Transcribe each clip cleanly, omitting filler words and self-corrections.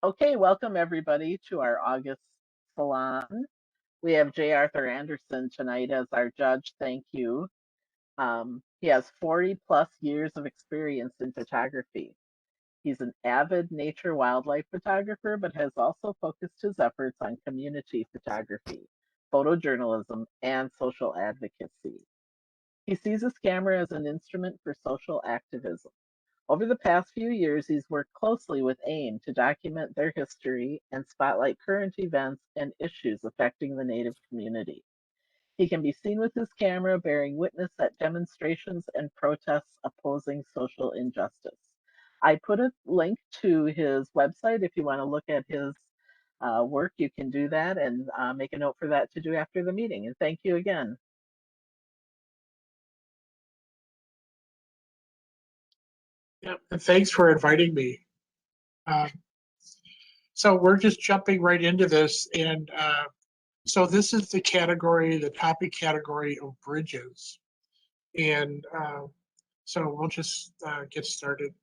Okay, welcome everybody to our August Salon. We have J. Arthur Anderson tonight as our judge. Thank you. He has 40 plus years of experience in photography. He's an avid nature wildlife photographer, but has also focused his efforts on community photography, photojournalism, and social advocacy. He sees his camera as an instrument for social activism. Over the past few years, he's worked closely with AIM to document their history and spotlight current events and issues affecting the Native community. He can be seen with his camera bearing witness at demonstrations and protests opposing social injustice. I put a link to his website. If you want to look at his work, you can do that and make a note for that to do after the meeting. And thank you again. Yeah, and thanks for inviting me. So we're just jumping right into this, and so this is the category, the topic category of bridges, and so we'll just get started.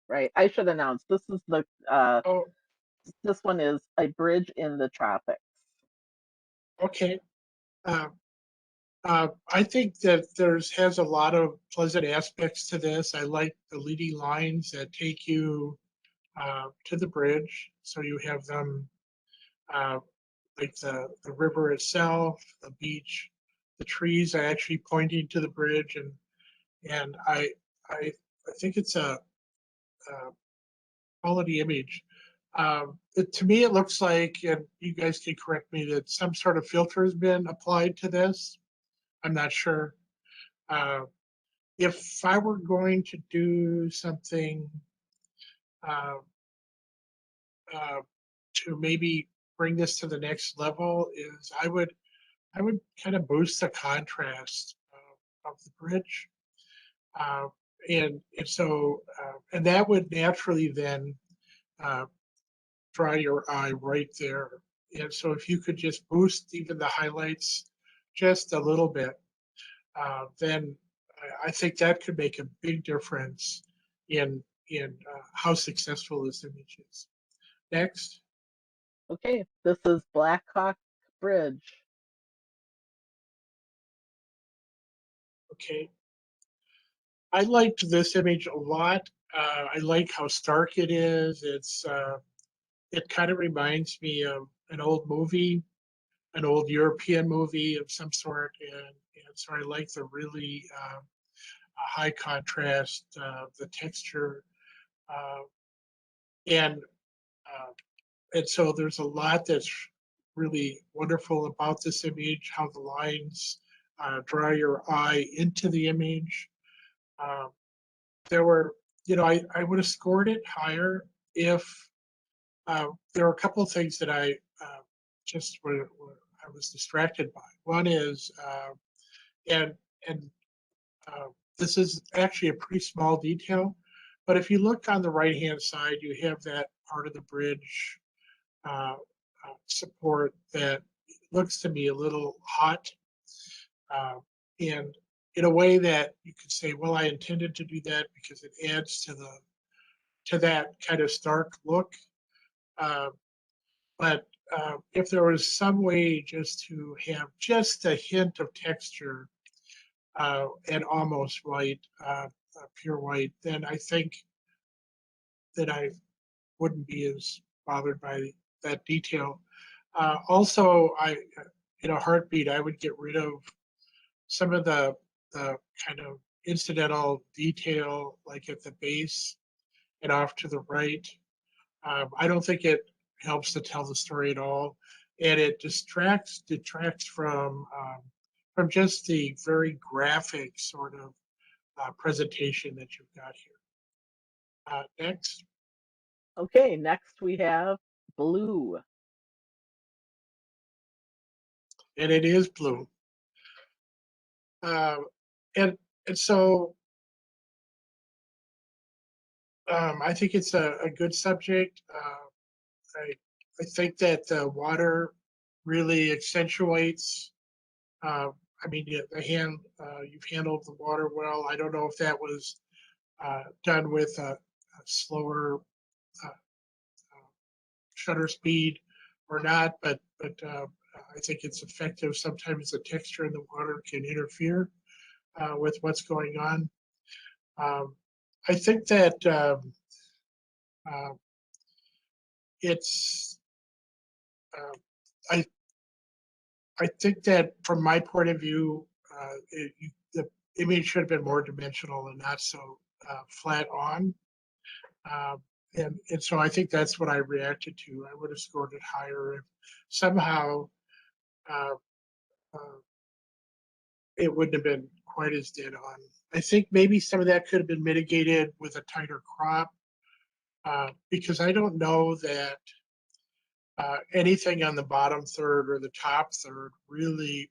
Right, I should announce this is the Oh, this one is a bridge in the tropics. okay. I think that has a lot of pleasant aspects to this. I like the leading lines that take you to the bridge, so you have them like the river itself, the beach, the trees are actually pointing to the bridge, and I think it's a quality image. To me, it looks like, and you guys can correct me, that some sort of filter has been applied to this. I'm not sure. Uh, if I were going to do something uh, uh, to maybe bring this to the next level, is I would kind of boost the contrast of the bridge. Uh, and so, and that would naturally then uh, draw your eye right there. And so if you could just boost even the highlights just a little bit, then I think that could make a big difference in how successful this image is. Next. Okay, this is Black Hawk Bridge. Okay. I liked this image a lot. I like how stark it is. It kind of reminds me of an old movie, an old European movie of some sort, and so I like the really high contrast, the texture, uh, and uh, and so there's a lot that's really wonderful about this image. How the lines draw your eye into the image. Um, there were, I would have scored it higher if there were a couple of things that I just I was distracted by. One is, and and uh, this is actually a pretty small detail, but if you look on the right hand side, you have that part of the bridge support that looks to me a little hot, uh, and in a way that you could say, well, I intended to do that because it adds to that kind of stark look. Uh, but if there was some way just to have just a hint of texture and almost white, pure white, then I think that I wouldn't be as bothered by that detail. Also, in a heartbeat, I would get rid of some of the kind of incidental detail, like at the base and off to the right. I don't think it helps to tell the story at all, and it detracts from just the very graphic sort of presentation that you've got here. Next. Okay, next we have Blue. And it is blue. Uh, and and so I think it's a good subject. I think that the water really accentuates. Uh, I mean, you've handled the water well. I don't know if that was done with a slower shutter speed or not, but I think it's effective. Sometimes the texture in the water can interfere with what's going on. I think that it's I I think that from my point of view, the image should have been more dimensional and not so flat on. And so I think that's what I reacted to. I would have scored it higher if somehow uh, uh, it wouldn't have been quite as dead on. I think maybe some of that could have been mitigated with a tighter crop because I don't know that anything on the bottom third or the top third really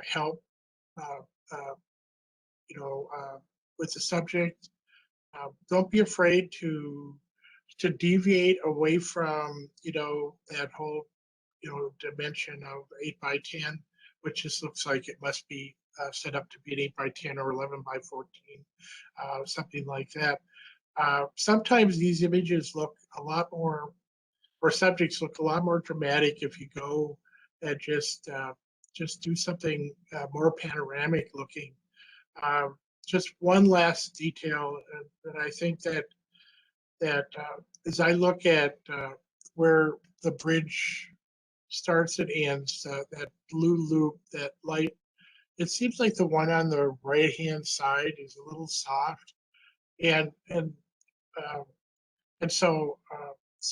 help, uh, uh, you know, with the subject. Don't be afraid to deviate away from, that whole, dimension of 8 by 10, which just looks like it must be set up to be an 8 by 10 or 11 by 14, something like that. Sometimes these images look a lot more, or subjects look a lot more dramatic if you go and just do something more panoramic looking. Um, just one last detail that I think that as I look at where the bridge starts and ends, that blue loop, that light, it seems like the one on the right hand side is a little soft, and and um, and so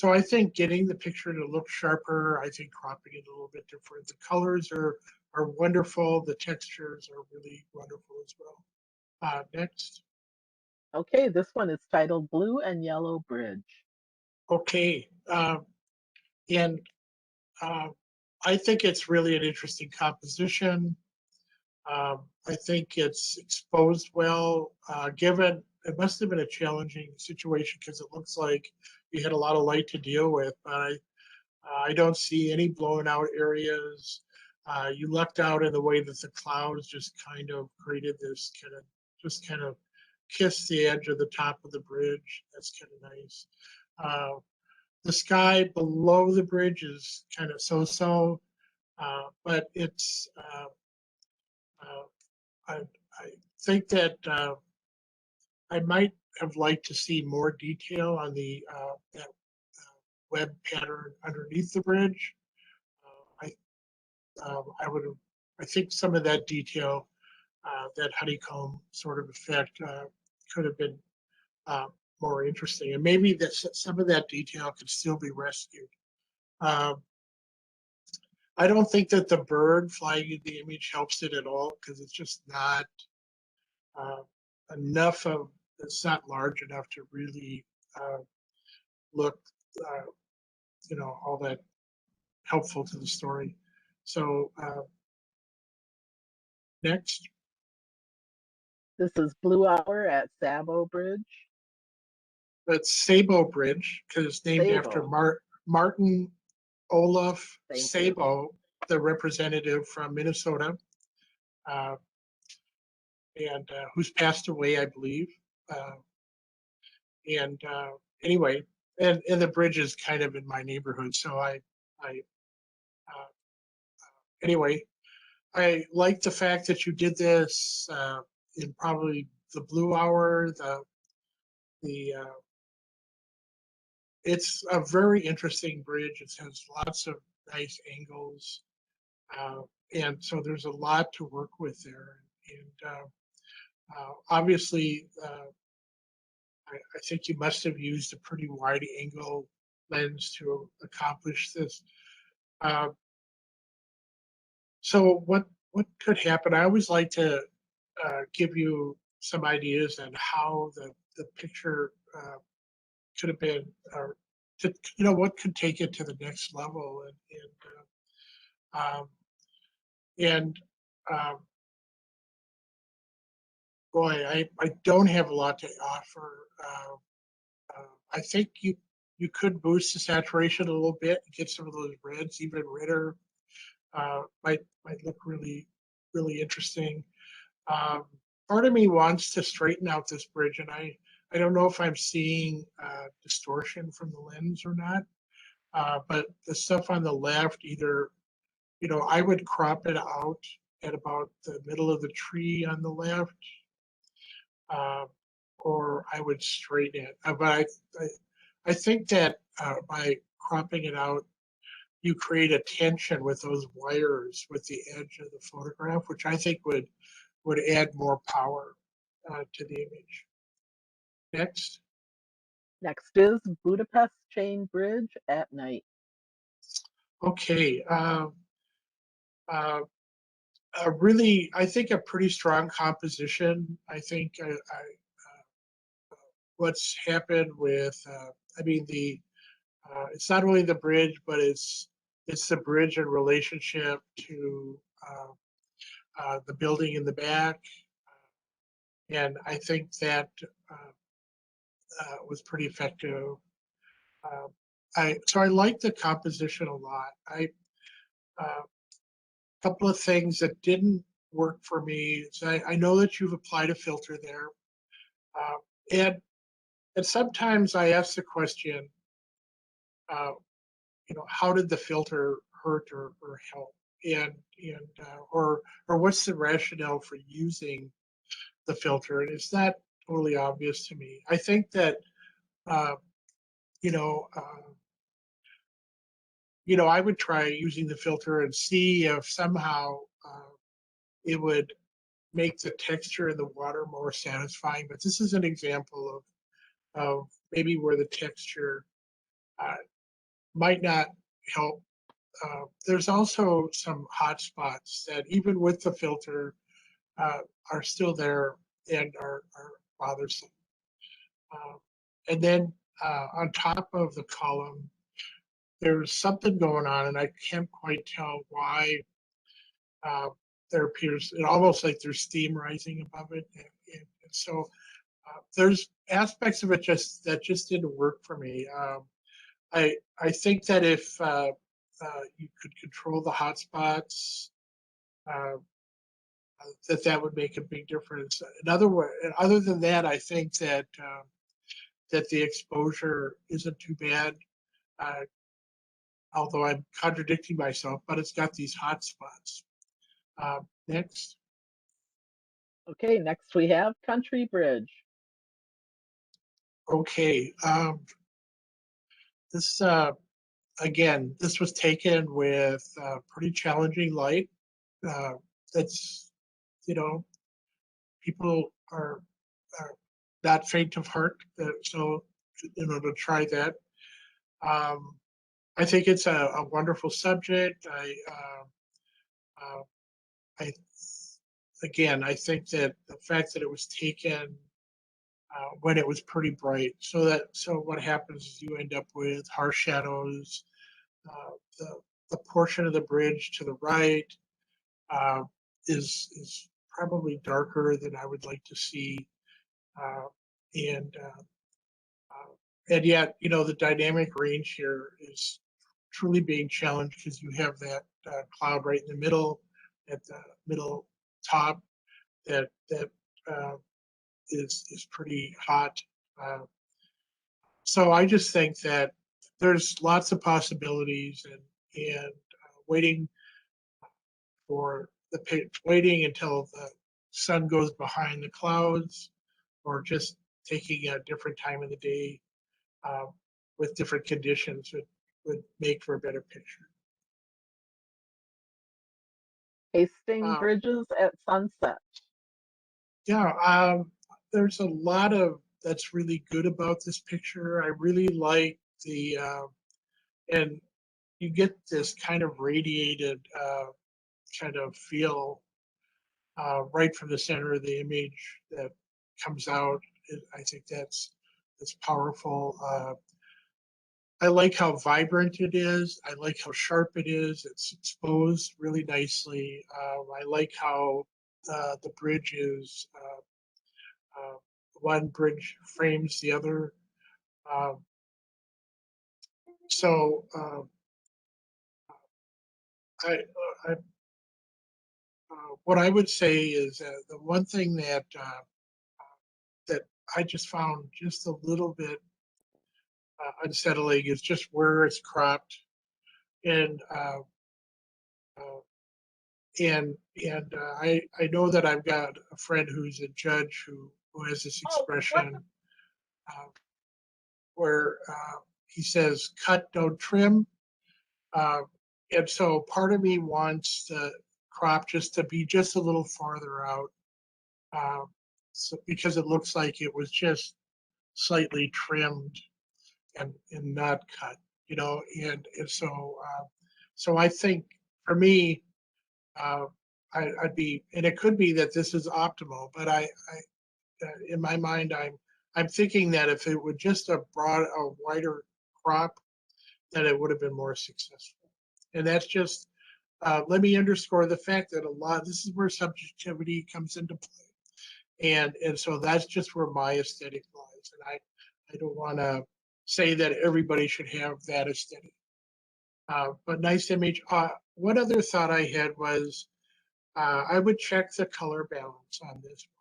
I think getting the picture to look sharper, I think cropping it a little bit different. The colors are wonderful. The textures are really wonderful as well. Next. Okay, this one is titled Blue and Yellow Bridge. Okay. And I think it's really an interesting composition. I think it's exposed well, given it must have been a challenging situation because it looks like you had a lot of light to deal with, but I don't see any blown out areas. You lucked out in the way that the clouds just kind of created this kind of kiss the edge of the top of the bridge. That's kind of nice. The sky below the bridge is kind of so-so, but uh, I think that I might have liked to see more detail on the that web pattern underneath the bridge. I would have, I think some of that detail, that honeycomb sort of effect, could have been uh, more interesting, and maybe that some of that detail could still be rescued. Um, I don't think that the bird flying in the image helps it at all because it's just not uh, enough of, it's not large enough to really uh, look, uh, all that helpful to the story. So next. This is Blue Hour at Sabo Bridge. That's Sabo Bridge because it's named after Sabo. Martin Olaf Thank you. Sabo, the representative from Minnesota, uh, and who's passed away, I believe. Uh, and anyway, and the bridge is kind of in my neighborhood, so I uh, anyway, I like the fact that you did this in probably the blue hour. The It's a very interesting bridge. It has lots of nice angles, uh, and so there's a lot to work with there. And obviously, I think you must have used a pretty wide angle lens to accomplish this. Uh, so what could happen? I always like to give you some ideas on how the picture could have been, or to, what could take it to the next level, um, and um, boy, I don't have a lot to offer. I think you could boost the saturation a little bit, get some of those reds even redder. Might look really interesting. Um, Part of me wants to straighten out this bridge, and I don't know if I'm seeing distortion from the lens or not. But the stuff on the left, either, I would crop it out at about the middle of the tree on the left, uh, or I would straighten it. But I think that by cropping it out, you create a tension with those wires with the edge of the photograph, which I think would add more power to the image. Next. Next is Budapest Chain Bridge at night. Okay. Uh, really, I think a pretty strong composition. I think what's happened with, I mean, it's not only the bridge, but it's the bridge in relationship to the building in the back, and I think that was pretty effective. Uh, so I like the composition a lot. Couple of things that didn't work for me. So I know that you've applied a filter there, uh, and and sometimes I ask the question, uh, how did the filter hurt or help, or what's the rationale for using the filter? And it's not totally obvious to me. I think that uh, you know. I would try using the filter and see if somehow it would make the texture in the water more satisfying. But this is an example of maybe where the texture uh, might not help. There's also some hot spots that even with the filter uh, are still there and are bothersome. Uh, and then on top of the column, there's something going on, and I can't quite tell why. Uh, there appears it almost like there's steam rising above it, and so there's aspects of it that just didn't work for me. I think that if you could control the hotspots, uh, that would make a big difference. Other than that, I think that the exposure isn't too bad. Uh, Although I'm contradicting myself, but it's got these hotspots. Next. Okay, next we have Country Bridge. Okay. This again, this was taken with pretty challenging light. Uh, that's you know, people are not faint of heart, so to try that. Um, I think it's a wonderful subject. Uh, I again, I think that the fact that it was taken when it was pretty bright, so what happens is you end up with harsh shadows. Uh, the portion of the bridge to the right uh, is probably darker than I would like to see, uh, and and yet the dynamic range here is truly being challenged because you have that cloud right in the middle, at the middle top that uh, is pretty hot. Uh, so I just think that there's lots of possibilities, and waiting waiting until the sun goes behind the clouds, or just taking a different time of the day uh, with different conditions would make for a better picture. Hasting Uh, Bridges at sunset. yeah, there's a lot of that's really good about this picture. I really like and you get this kind of radiated kind of feel right from the center of the image that comes out. I think that's powerful. I like how vibrant it is. I like how sharp it is. It's exposed really nicely. I like how the bridge is one bridge frames the other. Um, so I, I what I would say is the one thing that I just found just a little bit unsettling is just where it's cropped, and uh, I know that I've got a friend who's a judge who has this expression uh, where he says, "Cut, don't trim." Uh, and so part of me wants the crop just to be just a little farther out, so, because it looks like it was just slightly trimmed and not cut, and so I think for me, uh, I'd be, and it could be that this is optimal, but in my mind, I'm thinking that if it would just have brought a wider crop, that it would have been more successful. And that's just, let me underscore the fact that this is where subjectivity comes into play. And so that's just where my aesthetic lies. And I don't want to say that everybody should have that aesthetic. But nice image. One other thought I had was I would check the color balance on this one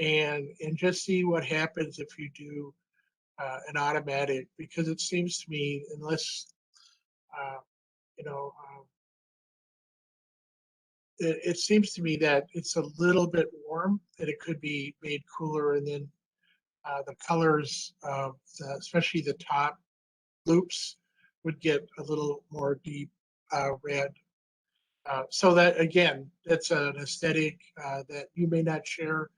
and just see what happens if you do an automatic, because it seems to me, unless uh, you know, it seems to me that it's a little bit warm, that it could be made cooler, and then the colors of especially the top loops would get a little more deep red. So that again, that's an aesthetic that you may not share,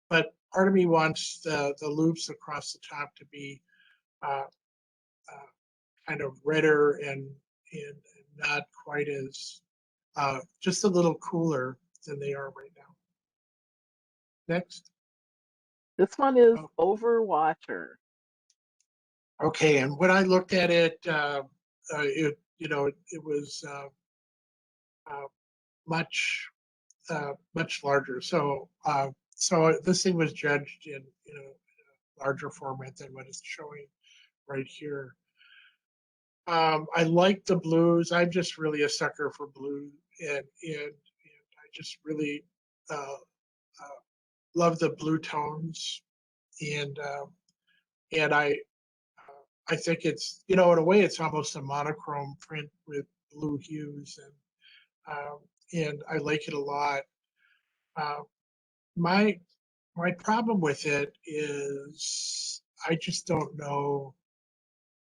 but part of me wants the loops across the top to be uh, uh, kind of redder and not quite as just a little cooler than they are right now. Next. This one is Oh, Overwatcher. okay, and when I looked at it, it was uh, much much larger. So this thing was judged in a larger format than what it's showing right here. I like the blues. I'm just really a sucker for blue, and I just really uh, uh, love the blue tones, and I think it's, in a way it's almost a monochrome print with blue hues, and I like it a lot. Uh, my my problem with it is I just don't know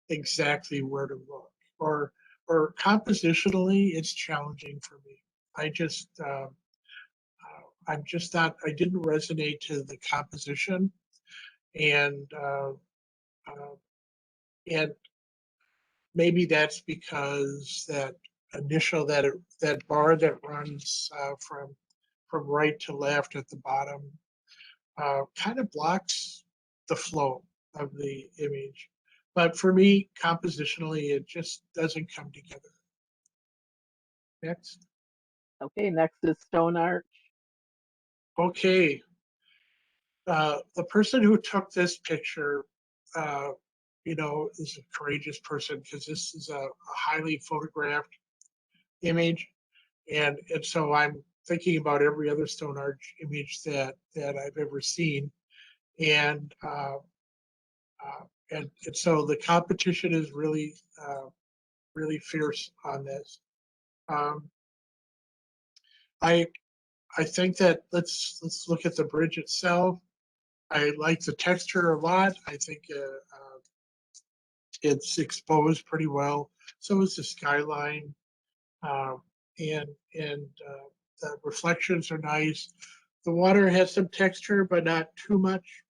exactly where to look, or compositionally it's challenging for me. I just I'm just not, I didn't resonate to the composition, and uh, and maybe that's because that bar that runs from right to left at the bottom kind of blocks the flow of the image. But for me, compositionally, it just doesn't come together. Next. Okay, next is Stone Arch. Okay. The person who took this picture, uh, is a courageous person, because this is a highly photographed image. And so I'm thinking about every other stone arch image that I've ever seen. And uh, and so the competition is really fierce on this. Um, I I think that let's look at the bridge itself. I like the texture a lot. I think it's exposed pretty well. So is the skyline, um, and the reflections are nice. The water has some texture, but not too much.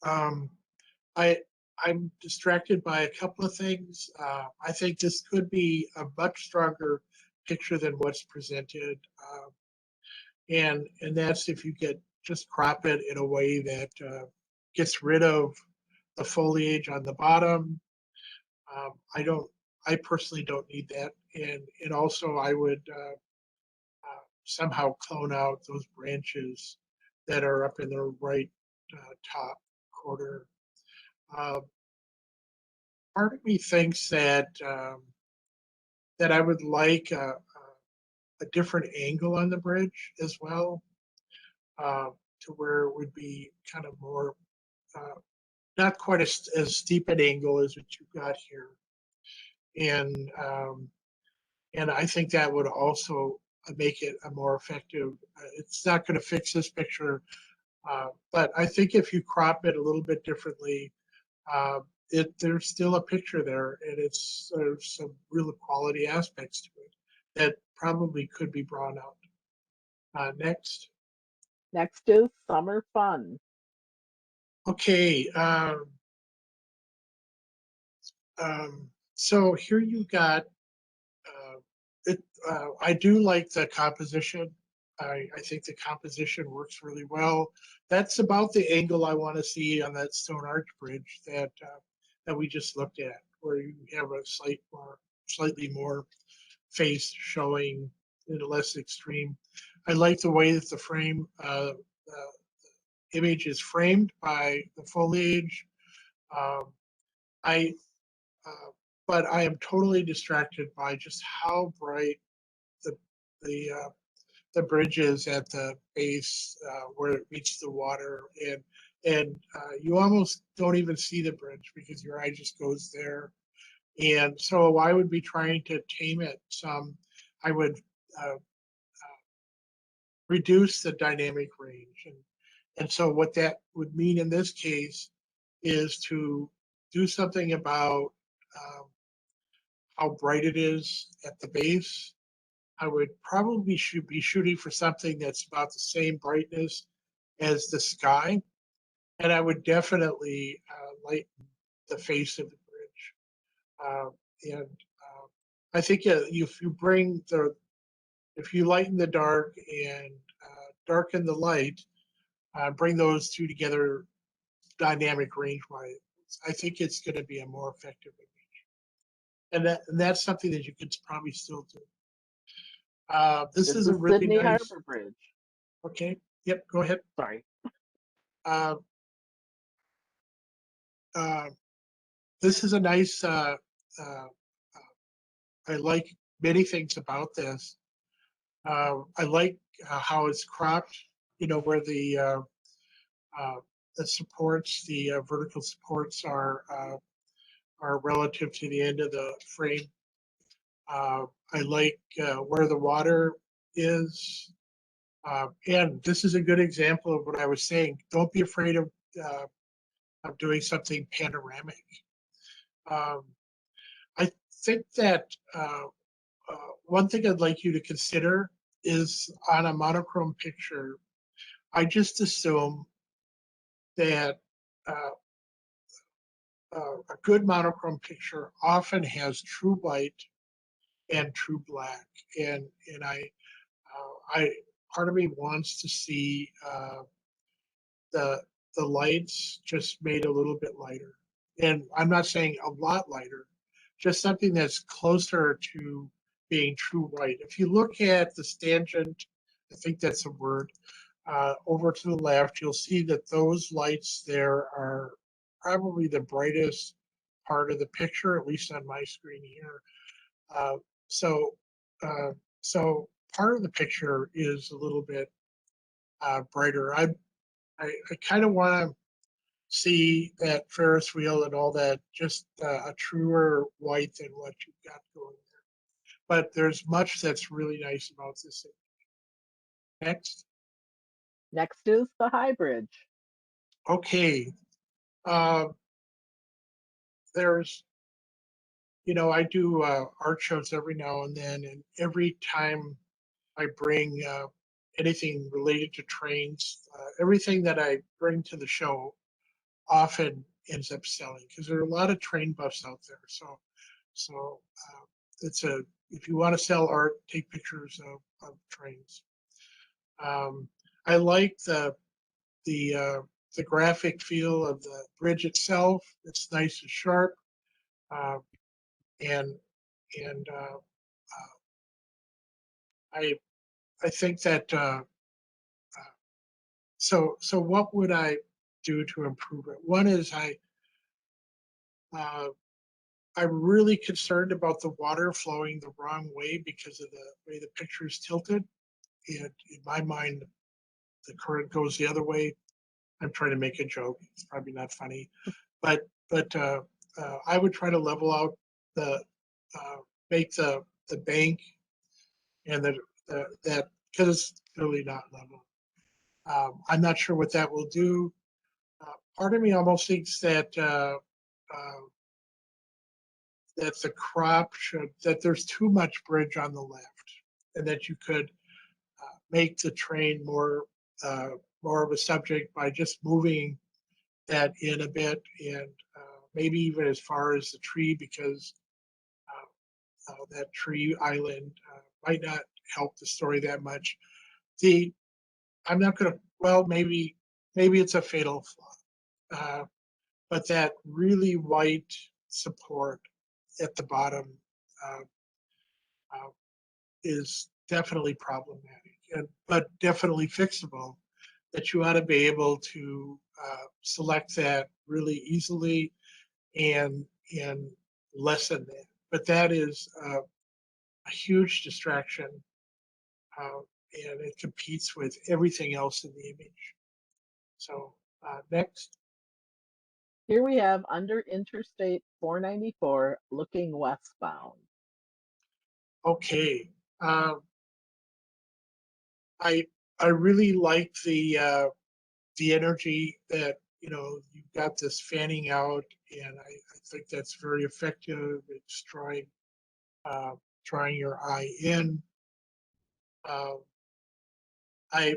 Um, I I'm distracted by a couple of things. I think this could be a much stronger picture than what's presented, and that's if you get just crop it in a way that gets rid of the foliage on the bottom. I don't. I personally don't need that, and also I would somehow clone out those branches that are up in the right top corner. Uh, Part of me thinks that I would like a different angle on the bridge as well, to where it would be kind of more not quite as steep an angle as what you've got here. And and I think that would also make it a more effective. It's not going to fix this picture, but I think if you crop it a little bit differently, uh, there's still a picture there, and there's some real quality aspects to it that probably could be brought out. Next. Next is summer fun. Okay. So here you got it. I do like the composition. I think the composition works really well. That's about the angle I want to see on that stone arch bridge that we just looked at, where you have a slightly more face showing in a less extreme. I like the way that the image is framed by the foliage. Um, I uh, but I am totally distracted by just how bright the the uh, the bridge is at the base where it meets the water, and you almost don't even see the bridge because your eye just goes there. And so I would be trying to tame it some. I would uh, reduce the dynamic range, and so what that would mean in this case is to do something about um, how bright it is at the base. I would probably should be shooting for something that's about the same brightness as the sky, and I would definitely lighten the face of the bridge. And I think if you lighten the dark and darken the light, bring those two together dynamic range wise, I think it's going to be a more effective image. And that's something that you could probably still do. This This is a is really Sydney nice, Harbor Bridge. okay, yep, go ahead. Sorry. Uh, uh, this is a nice, uh, I like many things about this. I like how it's cropped, where uh, the supports, the vertical supports are relative to the end of the frame. I like where the water is. And this is a good example of what I was saying. Don't be afraid of doing something panoramic. Um, I think that one thing I'd like you to consider is on a monochrome picture, I just assume that uh, a good monochrome picture often has true white and true black, and I part of me wants to see the the lights just made a little bit lighter, and I'm not saying a lot lighter, just something that's closer to being true white. If you look at the tangent, I think that's a word, over to the left, you'll see that those lights there are probably the brightest part of the picture, at least on my screen here. Uh, so, uh, so part of the picture is a little bit brighter. I kind of want to see that Ferris wheel and all that, just a truer white than what you've got going there. But there's much that's really nice about this. Next. Next is the High Bridge. Okay. Uh, there's, I do art shows every now and then, and every time I bring anything related to trains, everything that I bring to the show often ends up selling because there are a lot of train buffs out there. So it's if you want to sell art, take pictures of trains. I like the uh, the graphic feel of the bridge itself. It's nice and sharp, uh, and and I I think that so what would I do to improve it? One is uh, I'm really concerned about the water flowing the wrong way because of the way the picture is tilted. And in my mind, the current goes the other way. I'm trying to make a joke. It's probably not funny. but I would try to level out the make the bank and that, because it's really not level. I'm not sure what that will do. Part of me almost thinks that the crop that there's too much bridge on the left, and that you could make the train more of a subject by just moving that in a bit, and maybe even as far as the tree, because that tree island might not help the story that much. The I'm not going to. Well, maybe it's a fatal flaw, but that really white support at the bottom uh, uh, is definitely problematic, but definitely fixable. That you ought to be able to select that really easily and and lessen that. But that is a huge distraction, uh, and it competes with everything else in the image. So next, Here we have under Interstate 494 looking westbound. okay, um, I I really like the energy that you've got this fanning out, and I think that's very effective. It's uh, drawing your eye in. Uh, I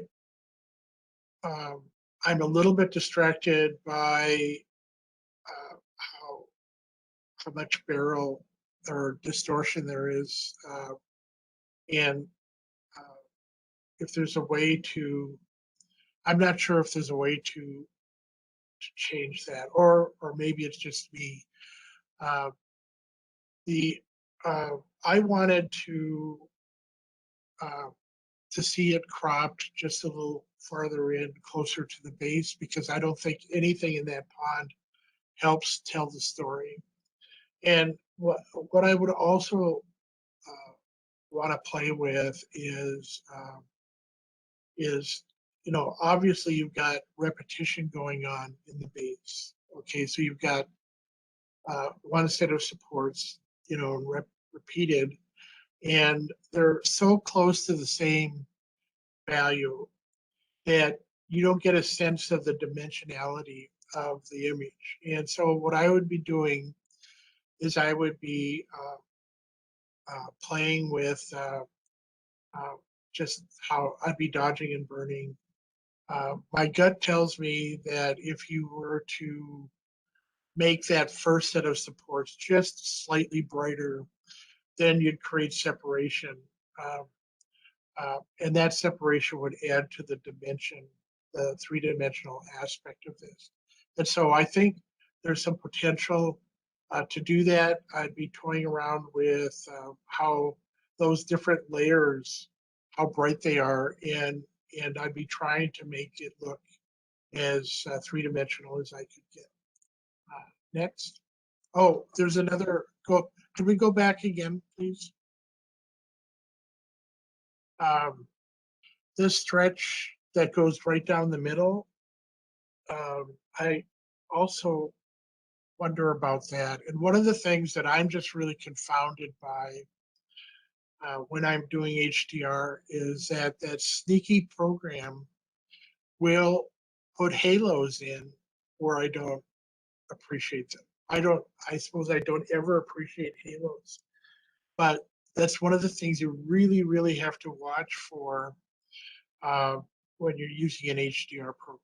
um, I'm a little bit distracted by how much barrel or distortion there is, and uh, if there's a way to, I'm not sure if there's a way to change that, or maybe it's just me. Uh, the I wanted uh, to see it cropped just a little farther in, closer to the base, because I don't think anything in that pond helps tell the story. And what I would also uh, want to play with is obviously you've got repetition going on in the base. Okay, so you've got one set of supports, repeated, and they're so close to the same value that you don't get a sense of the dimensionality of the image. And so what I would be doing is I would be playing with uh, just how I'd be dodging and burning. My gut tells me that if you were to make that first set of supports just slightly brighter, then you'd create separation. Um, and that separation would add to the dimension, the three-dimensional aspect of this. And so I think there's some potential to do that. I'd be toying around with how those different layers, how bright they are, and I'd be trying to make it look as three-dimensional as I could get. Next. Oh, there's another. Can we go back again, please? Um, this stretch that goes right down the middle, I also wonder about that. And one of the things that I'm just really confounded by when I'm doing HDR is that sneaky program will put halos in where I don't appreciate them. I suppose I don't ever appreciate halos, but that's one of the things you really, really have to watch for uh, when you're using an HDR program.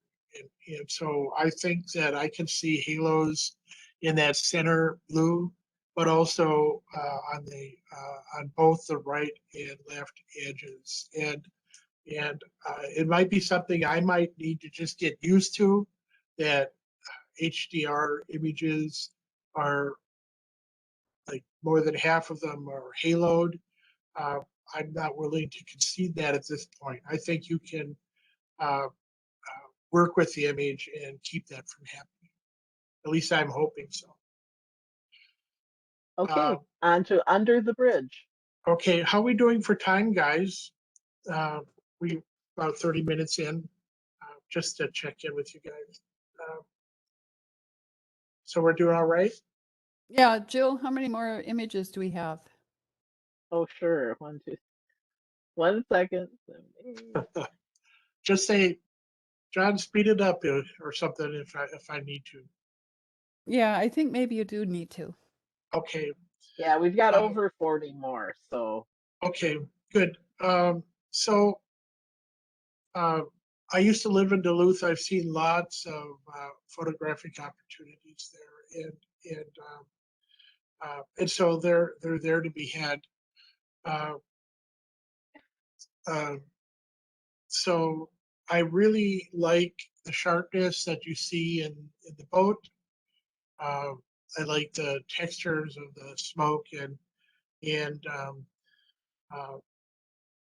And so I think that I can see halos in that center blue, but also on both the right and left edges. And it might be something I might need to just get used to, that HDR images are like more than half of them are haloed. Uh, I'm not willing to concede that at this point. I think you can work with the image and keep that from happening. At least I'm hoping so. Uh, Okay, on to under the bridge. okay, how are we doing for time, guys? Uh, we about 30 minutes in, just to check in with you guys. Uh, So we're doing all right? Yeah, Jill, how many more images do we have? Oh, sure. 1 second. Just say, John, speed it up or something if I need to. Yeah, I think maybe you do need to. Okay. Yeah, we've got Uh, over 40 more. So, okay, good. So uh, I used to live in Duluth. I've seen lots of photographic opportunities there, and so they're there to be had. Uh, uh, so I really like the sharpness that you see in the boat. Uh, I like the textures of the smoke and uh,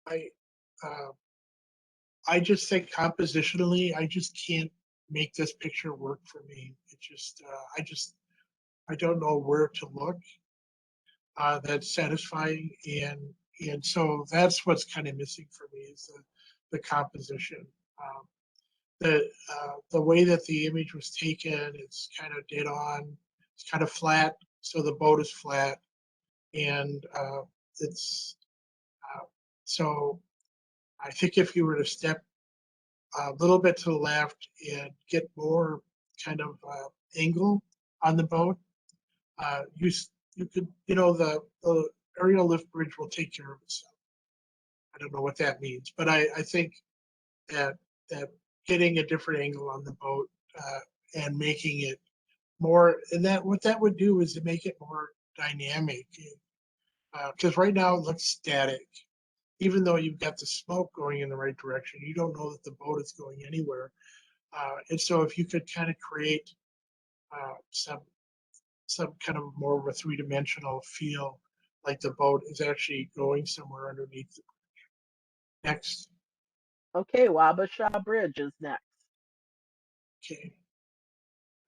I uh, I just think compositionally, I just can't make this picture work for me. It just I don't know where to look that's satisfying, and so that's what's kind of missing for me is the composition. Um, the way that the image was taken, it's kind of dead on. It's kind of flat, so the boat is flat, and it's uh, so I think if you were to step a little bit to the left and get more kind of angle on the boat, you you could the aerial lift bridge will take care of itself. I don't know what that means, but I think that that getting a different angle on the boat and making it more, and that what that would do is to make it more dynamic, because right now it looks static. Even though you've got the smoke going in the right direction, you don't know that the boat is going anywhere. And so if you could kind of create some kind of more of a three-dimensional feel, like the boat is actually going somewhere underneath the next. okay, Wabasha Bridge is next. Okay,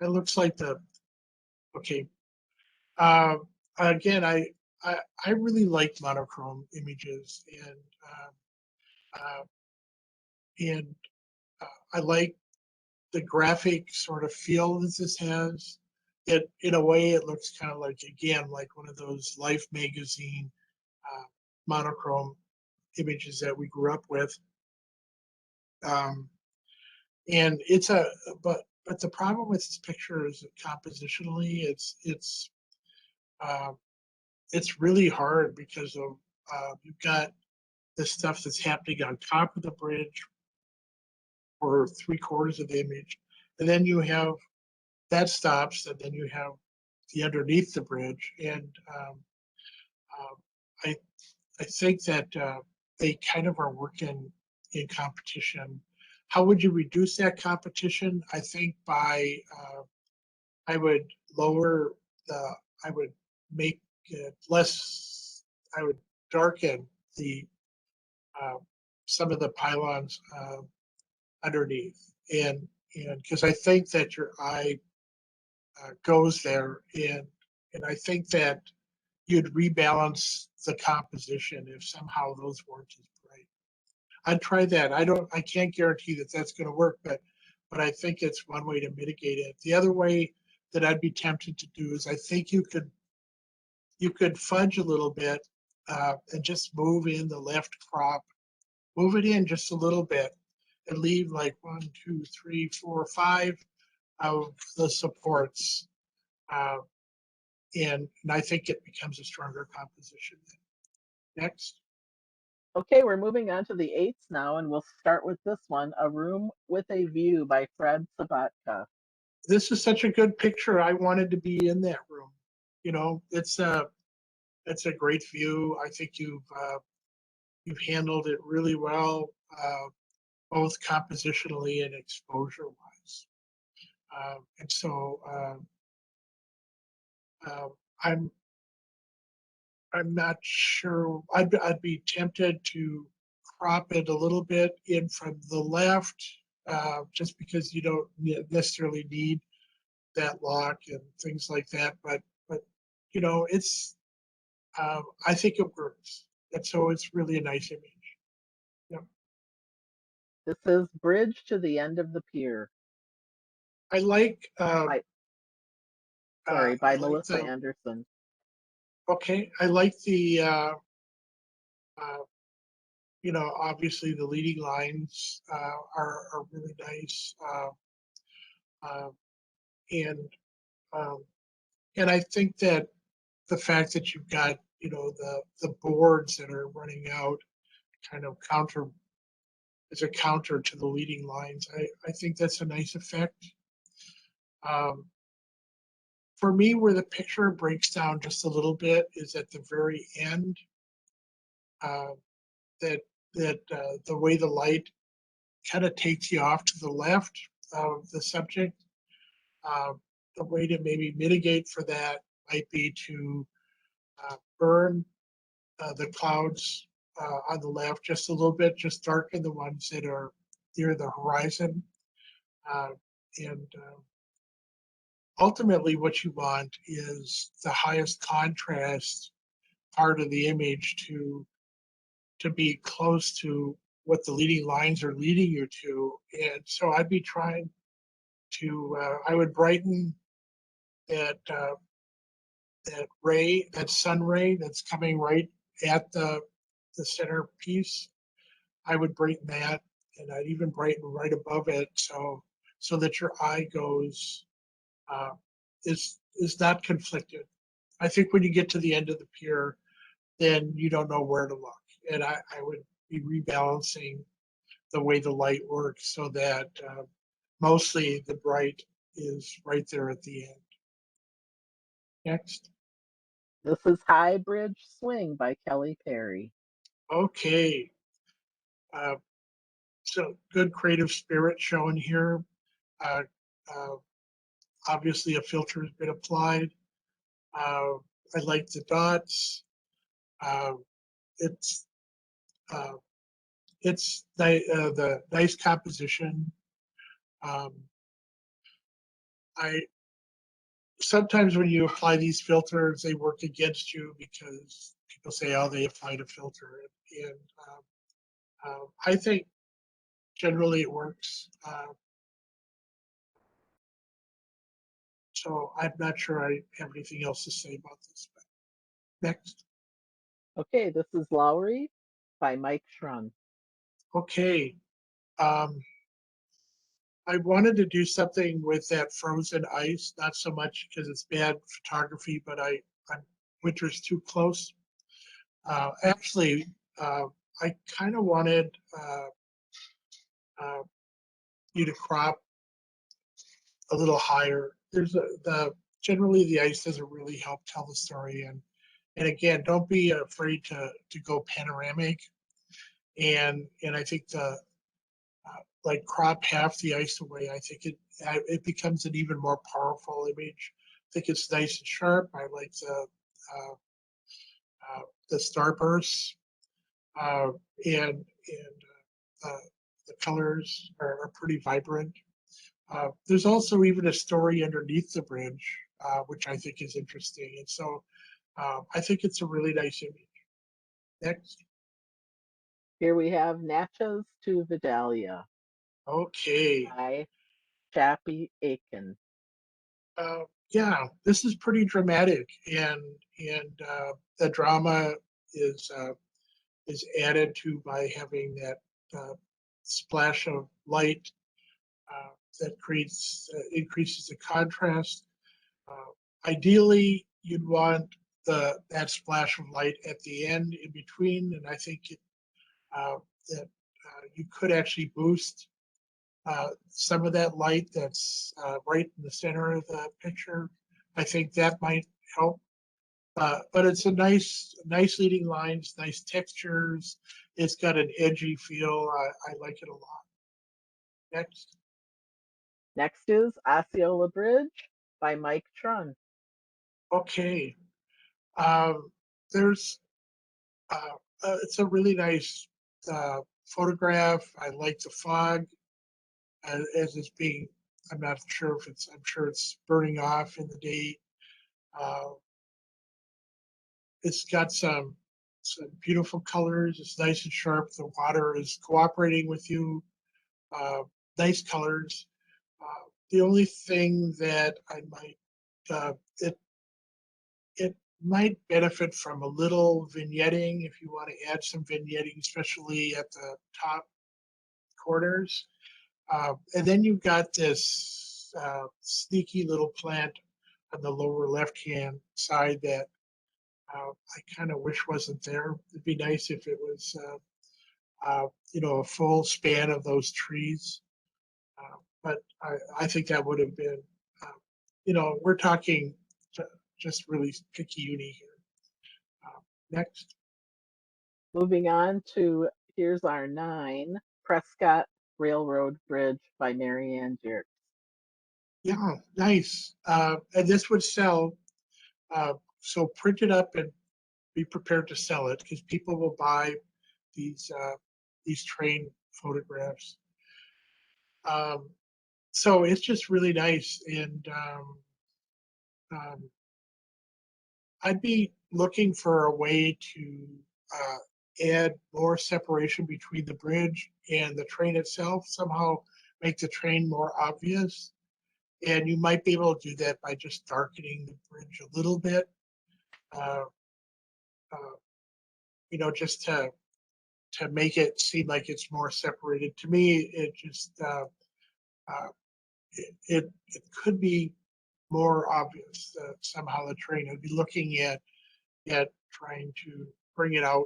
it looks like the okay. Uh, Again, I really like monochrome images, uh, and I like the graphic sort of feel that this has. It in a way it looks kind of like again like one of those Life magazine uh, monochrome images that we grew up with. Um, and it's a but the problem with this picture is that compositionally uh, it's really hard because of you've got this stuff that's happening on top of the bridge for 3/4 of the image, and then you have that stops, and then you have the underneath the bridge, and um, I I think that they kind of are working in competition. How would you reduce that competition? I think by I would lower the, I would make it less, I would darken the uh, some of the pylons underneath, and because I think that your eye goes there, and I think that you'd rebalance the composition if somehow those weren't as bright. I'd try that. I can't guarantee that that's going to work, but I think it's one way to mitigate it. The other way that I'd be tempted to do is I think you could fudge a little bit and just move in the left crop, move it in just a little bit, and leave like 1, 2, 3, 4, 5 of the supports. Uh, and I think it becomes a stronger composition. Next. Okay, we're moving on to the eights now, and we'll start with this one, A Room with a View by Fred Sabatka. This is such a good picture. I wanted to be in that room. You know, it's a great view. I think you've handled it really well, both compositionally and exposure wise. And so uh, I'm I'm not sure. I'd be tempted to crop it a little bit in from the left, just because you don't necessarily need that lock and things like that. But you know, I think it works, and so it's really a nice image. Yeah. This is Bridge to the End of the Pier. I like I Sorry, I by like Melissa the, Anderson. okay, I like the, obviously the leading lines are really nice. Uh, and um, and I think that the fact that you've got, the boards that are running out kind of as a counter to the leading lines, I think that's a nice effect. Um, for me, where the picture breaks down just a little bit is at the very end. Uh, that the way the light kind of takes you off to the left of the subject. Uh, the way to maybe mitigate for that might be to burn the clouds on the left just a little bit, just darken the ones that are near the horizon. Uh, and ultimately, what you want is the highest contrast part of the image to be close to what the leading lines are leading you to. And so I'd be trying to, I would brighten that that ray, that sun ray that's coming right at the center piece. I would brighten that, and I'd even brighten right above it, so that your eye goes uh, is not conflicted. I think when you get to the end of the pier, then you don't know where to look, and I would be rebalancing the way the light works so that mostly the bright is right there at the end. Next. This is High Bridge Swing by Kelly Perry. Okay. Uh, so good creative spirit shown here. Uh, uh, obviously, a filter has been applied. I like the dots. Uh, it's uh, it's the nice composition. Um, I sometimes when you apply these filters, they work against you because people say, "Oh, they applied a filter," and I think generally it works. So I'm not sure I have anything else to say about this. But next. Okay, this is Lowry by Mike Schrun. Okay. Um, I wanted to do something with that frozen ice, not so much because it's bad photography, but I'm winter's too close. Actually, uh, I kind of wanted uh, you to crop a little higher. The generally the ice doesn't really help tell the story, and again, don't be afraid to go panoramic. And I think the like crop half the ice away, I think it becomes an even more powerful image. I think it's nice and sharp. I like uh, the starbursts uh, and the colors are pretty vibrant. There's also even a story underneath the bridge, which I think is interesting. And so I think it's a really nice image. Next. Here we have Natchez to Vidalia Okay. by Chappie Aiken. Yeah, this is pretty dramatic, and the drama is uh, is added to by having that splash of light that creates increases the contrast. Ideally, you'd want that splash of light at the end in between, and I think uh, that you could actually boost some of that light that's right in the center of the picture. I think that might help. But it's a nice leading lines, nice textures. It's got an edgy feel. I like it a lot. Next. Next is Osceola Bridge by Mike Schrun. Okay. Um, there's it's a really nice photograph. I like the fog as it's being. I'm not sure if it's. I'm sure it's burning off in the day. Uh, it's got some beautiful colors. It's nice and sharp. The water is cooperating with you. Uh, nice colors. The only thing that I might it might benefit from a little vignetting if you want to add some vignetting, especially at the top corners. And then you've got this sneaky little plant on the lower left-hand side that I kind of wish wasn't there. It'd be nice if it was, a full span of those trees. But I think that would have been, we're talking just really picky uni here. Next. Moving on to, here's our 9, Prescott Railroad Bridge by Marianne Jerks. Yeah, nice. And this would sell. So print it up and be prepared to sell it because people will buy these train photographs. So it's just really nice, and I'd be looking for a way to add more separation between the bridge and the train itself. Somehow make the train more obvious, and you might be able to do that by just darkening the bridge a little bit. Just to make it seem like it's more separated. To me, it just it could be more obvious that somehow the train. I'd be looking at trying to bring it out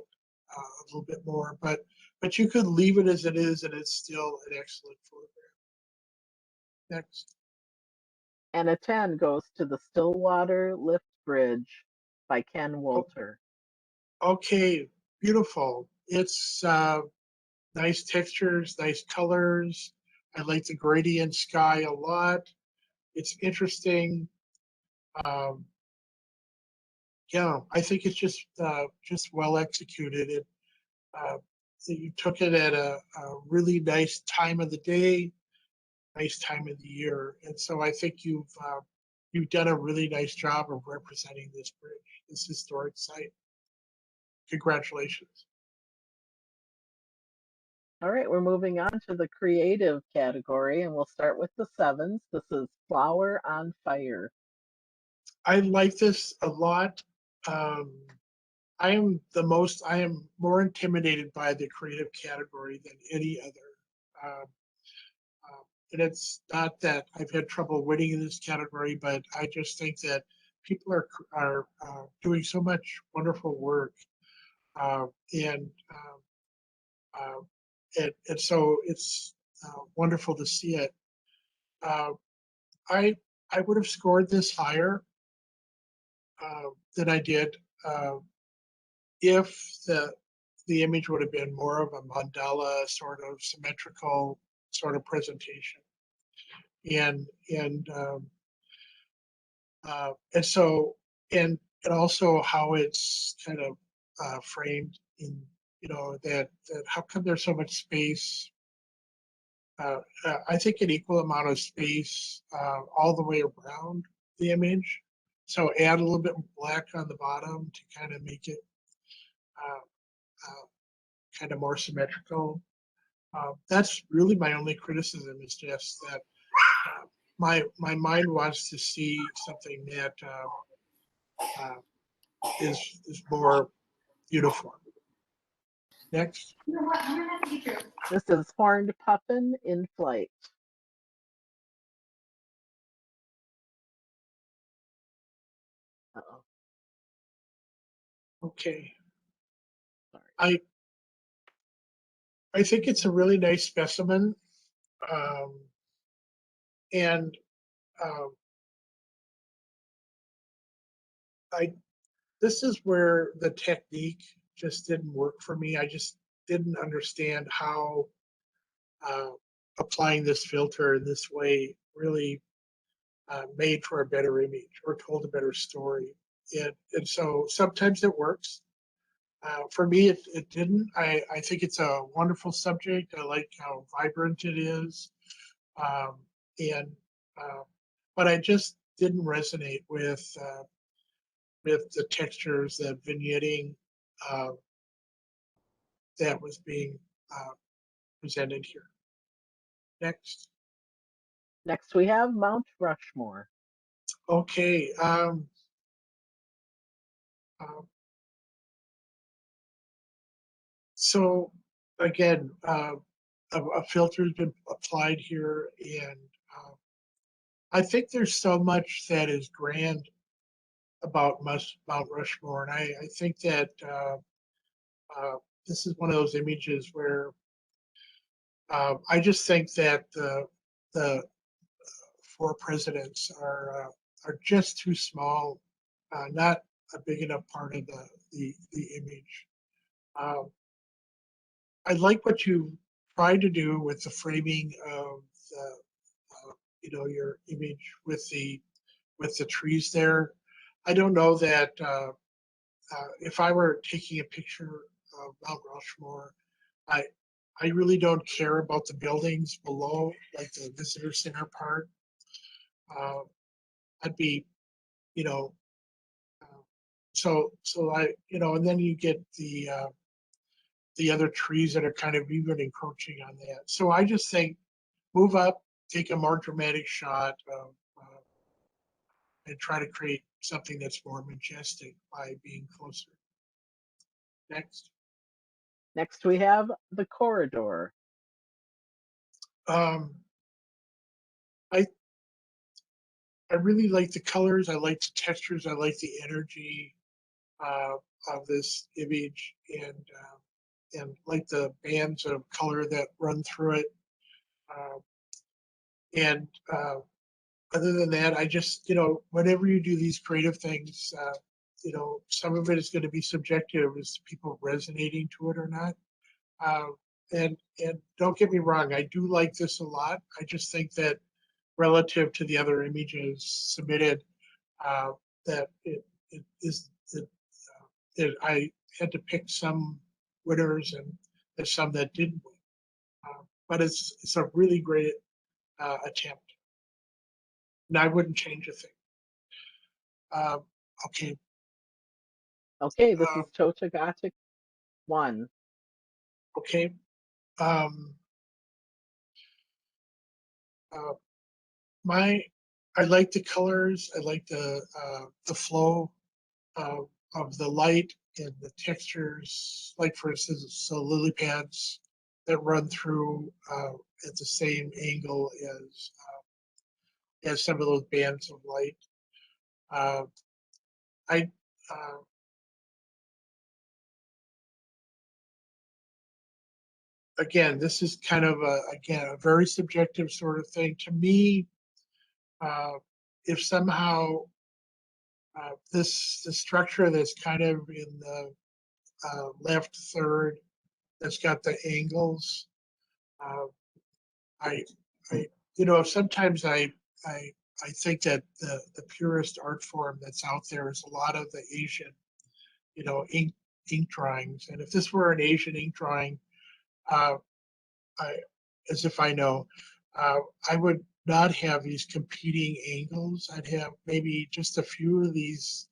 a little bit more, but you could leave it as it is, and it's still an excellent photograph. Next. And a 10 goes to the Stillwater Lift Bridge by Ken Wolter. Okay, beautiful. It's nice textures, nice colors. I like the gradient sky a lot. It's interesting. Yeah, I think it's just well executed. You took it at a really nice time of the day, nice time of the year, and so I think you've done a really nice job of representing this bridge, this historic site. Congratulations. All right, we're moving on to the creative category, and we'll start with the 7s. This is Flower on Fire. I like this a lot. I am more intimidated by the creative category than any other. Um, and it's not that I've had trouble winning in this category, but I just think that people are doing so much wonderful work, uh, and, um, uh, and so it's wonderful to see it. Uh, I I would have scored this higher than I did if the image would have been more of a mandala sort of symmetrical sort of presentation, and and so and also how it's kind of framed in that how come there's so much space. I think an equal amount of space all the way around the image. So add a little bit black on the bottom to kind of make it uh, uh, kind of more symmetrical. That's really my only criticism is just that my mind wants to see something that is more uniform. Next. This is Horned Puffin in Flight. Uh-oh. Okay. Sorry. I think it's a really nice specimen, um, and um, this is where the technique just didn't work for me. I just didn't understand how applying this filter in this way really made for a better image or told a better story. And so sometimes it works. For me, it didn't. I think it's a wonderful subject. I like how vibrant it is. Um, and but I just didn't resonate with the textures, that vignetting uh, that was being presented here. Next. Next, we have Mount Rushmore. Okay. So again, a filter has been applied here, and I think there's so much that is grand about Mount Rushmore, and I think that uh, this is one of those images where I just think that the four presidents are just too small, not a big enough part of the image. Um, I like what you tried to do with the framing of the, your image with the trees there. I don't know that if I were taking a picture of Mount Rushmore, I I really don't care about the buildings below, like the visitor center part. Uh, I'd be, you know, uh, so and then you get the other trees that are kind of even encroaching on that. So I just think move up, take a more dramatic shot, and try to create something that's more majestic by being closer. Next. Next, we have the corridor. Um, I I really like the colors. I like the textures. I like the energy uh, of this image, and like the bands of color that run through it. Uh, and other than that, I just whenever you do these creative things, some of it is going to be subjective as to people resonating to it or not. Uh, and don't get me wrong, I do like this a lot. I just think that relative to the other images submitted, uh, that it is that I had to pick some winners and there's some that didn't win. But it's a really great attempt, and I wouldn't change a thing. Uh, okay, Okay, this uh, is Tota Gothic 1. okay. Um, uh, my I like the colors. I like the flow of the light and the textures. Like for instance, so lily pads that run through at the same angle as some of those bands of light. Uh, I uh, Again, this is kind of a very subjective sort of thing. To me, uh, if somehow this the structure that's kind of in the left third that's got the angles, uh, I I sometimes I I think that the purest art form that's out there is a lot of the Asian ink drawings, and if this were an Asian ink drawing, uh, I as if I know, uh, I would not have these competing angles. I'd have maybe just a few of these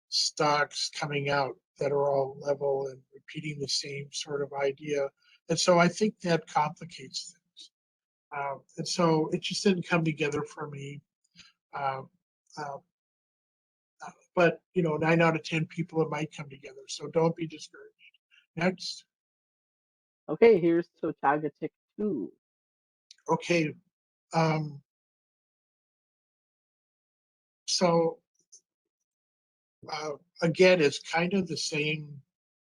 stocks coming out that are all level and repeating the same sort of idea. And so I think that complicates things. And so it just didn't come together for me. Uh, uh, but 9 out of 10 people it might come together. So don't be discouraged. Next. Okay, here's Totagatic 2. Okay. Um, so uh, again, it's kind of the same.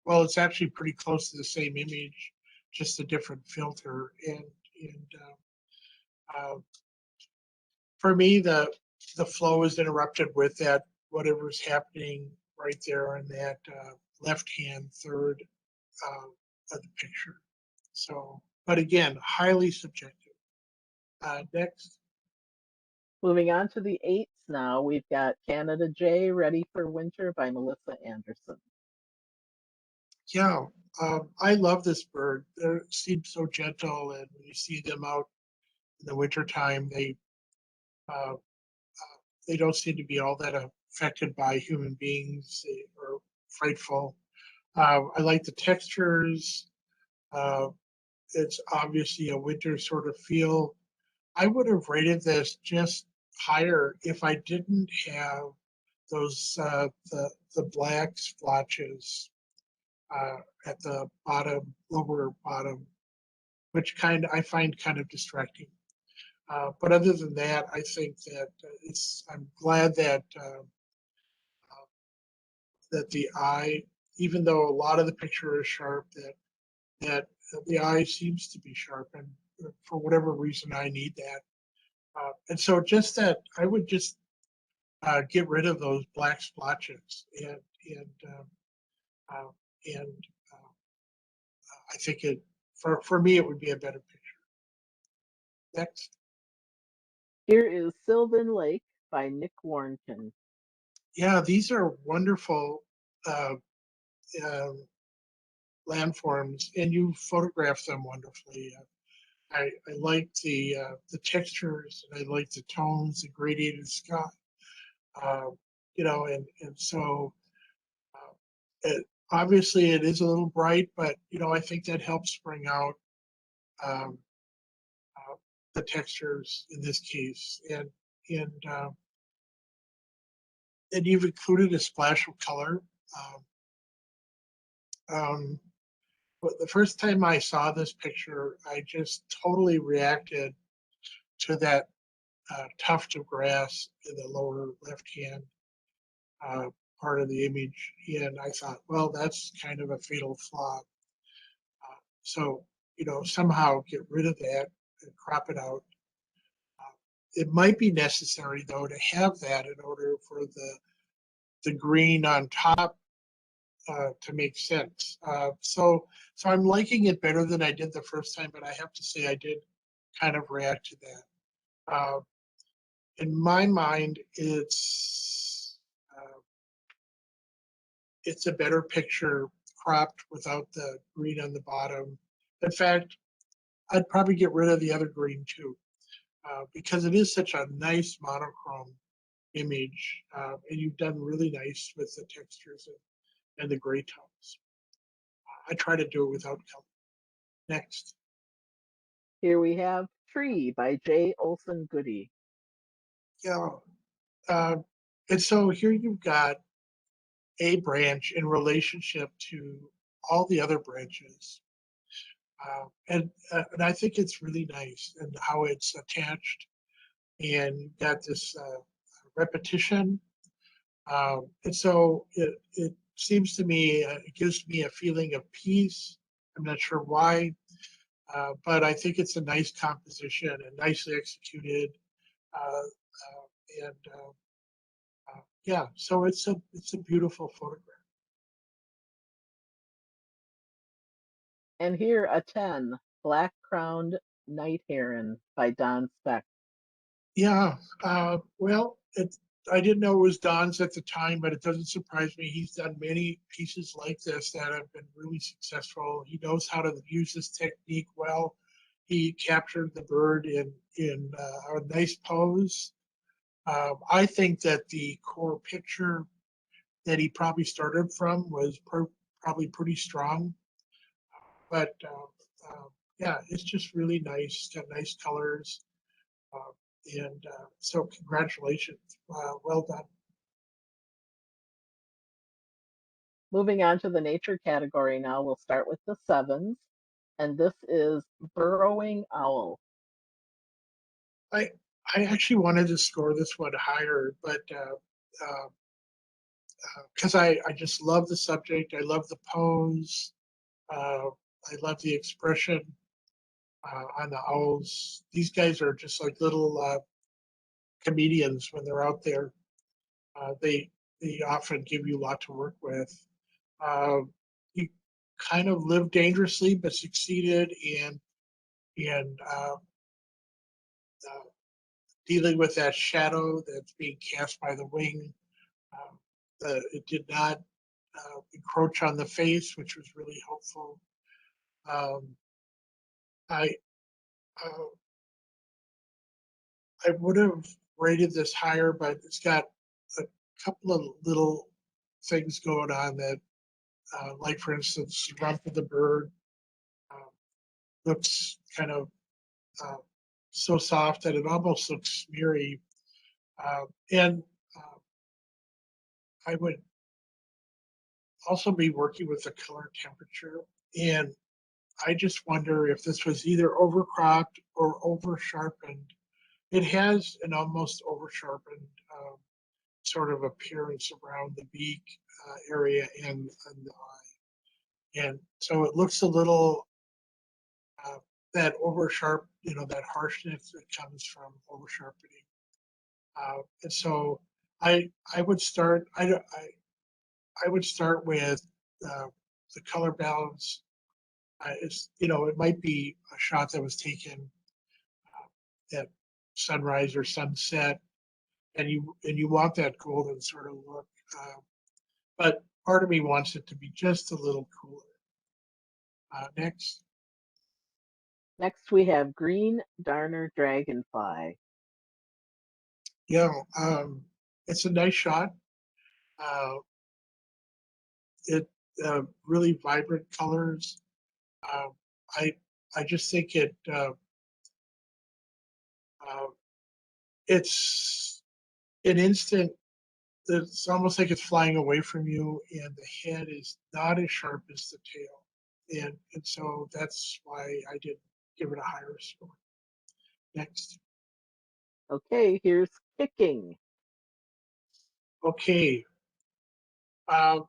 Well, it's actually pretty close to the same image, just a different filter. And for me, the flow is interrupted with that whatever's happening right there in that left hand third of the picture. So, but again, highly subjective. Next. Moving on to the 8s now, we've got Canada J, Ready for Winter by Melissa Anderson. Yeah, I love this bird. They seem so gentle, and when you see them out in the wintertime, uh, they don't seem to be all that affected by human beings or frightful. I like the textures. Uh, it's obviously a winter sort of feel. I would have rated this just higher if I didn't have those the black splotches at the bottom, lower bottom, which I find kind of distracting. But other than that, I think that I'm glad that that the eye, even though a lot of the picture is sharp, that the eye seems to be sharp, and for whatever reason, I need that. And so just that, I would just get rid of those black splotches, and uh, and I think for me it would be a better picture. Next. Here is Sylvan Lake by Nick Warnken. Yeah, these are wonderful uh, um, landforms, and you photograph them wonderfully. I like the textures, and I like the tones, the gradiated sky. Uh, and so it, obviously it is a little bright, but I think that helps bring out um, the textures in this case, and and you've included a splash of color. Um, but the first time I saw this picture, I just totally reacted to that tuft of grass in the lower left-hand uh, part of the image, and I thought, well, that's kind of a fatal flaw. So, somehow get rid of that and crop it out. It might be necessary, though, to have that in order for the green on top to make sense. So I'm liking it better than I did the first time, but I have to say I did kind of react to that. In my mind, it's a better picture cropped without the green on the bottom. In fact, I'd probably get rid of the other green too, because it is such a nice monochrome image, and you've done really nice with the textures and the gray tones. I try to do it without color. Next. Here we have Tree by J. Olson Goody. Yeah. Uh, and so here you've got a branch in relationship to all the other branches. And I think it's really nice and how it's attached, and you've got this repetition. And so it seems to me, it gives me a feeling of peace. I'm not sure why, but I think it's a nice composition and nicely executed. And yeah, so it's a beautiful photograph. And here a 10, Black Crowned Night Heron by Don Speck. Yeah, well, I didn't know it was Don's at the time, but it doesn't surprise me. He's done many pieces like this that have been really successful. He knows how to use this technique well. He captured the bird in a nice pose. I think that the core picture that he probably started from was probably pretty strong, but yeah, it's just really nice. It's got nice colors. Uh, and so congratulations, well done. Moving on to the nature category now, we'll start with the 7s. And this is Burrowing Owl. I I actually wanted to score this one higher, but because I just love the subject, I love the pose, I love the expression on the owls. These guys are just like little comedians when they're out there. They often give you a lot to work with. He kind of lived dangerously, but succeeded in dealing with that shadow that's being cast by the wing. It did not encroach on the face, which was really helpful. Um, I uh, I would have rated this higher, but it's got a couple of little things going on that, like for instance, the rump of the bird uh, looks kind of uh, so soft that it almost looks smeary. And I would also be working with the color temperature. And I just wonder if this was either overcropped or over sharpened. It has an almost over sharpened sort of appearance around the beak area and the eye. And so it looks a little, that over sharp, that harshness that comes from over sharpening. And so I would start, I would start with the color balance. It might be a shot that was taken at sunrise or sunset, and you want that golden sort of look. But part of me wants it to be just a little cooler. Next. Next, we have green darner dragonfly. Yeah, it's a nice shot. It really vibrant colors. Uh, I I just think it's an instant. It's almost like it's flying away from you, and the head is not as sharp as the tail, and so that's why I did give it a higher score. Next. Okay, here's kicking. Okay. Um,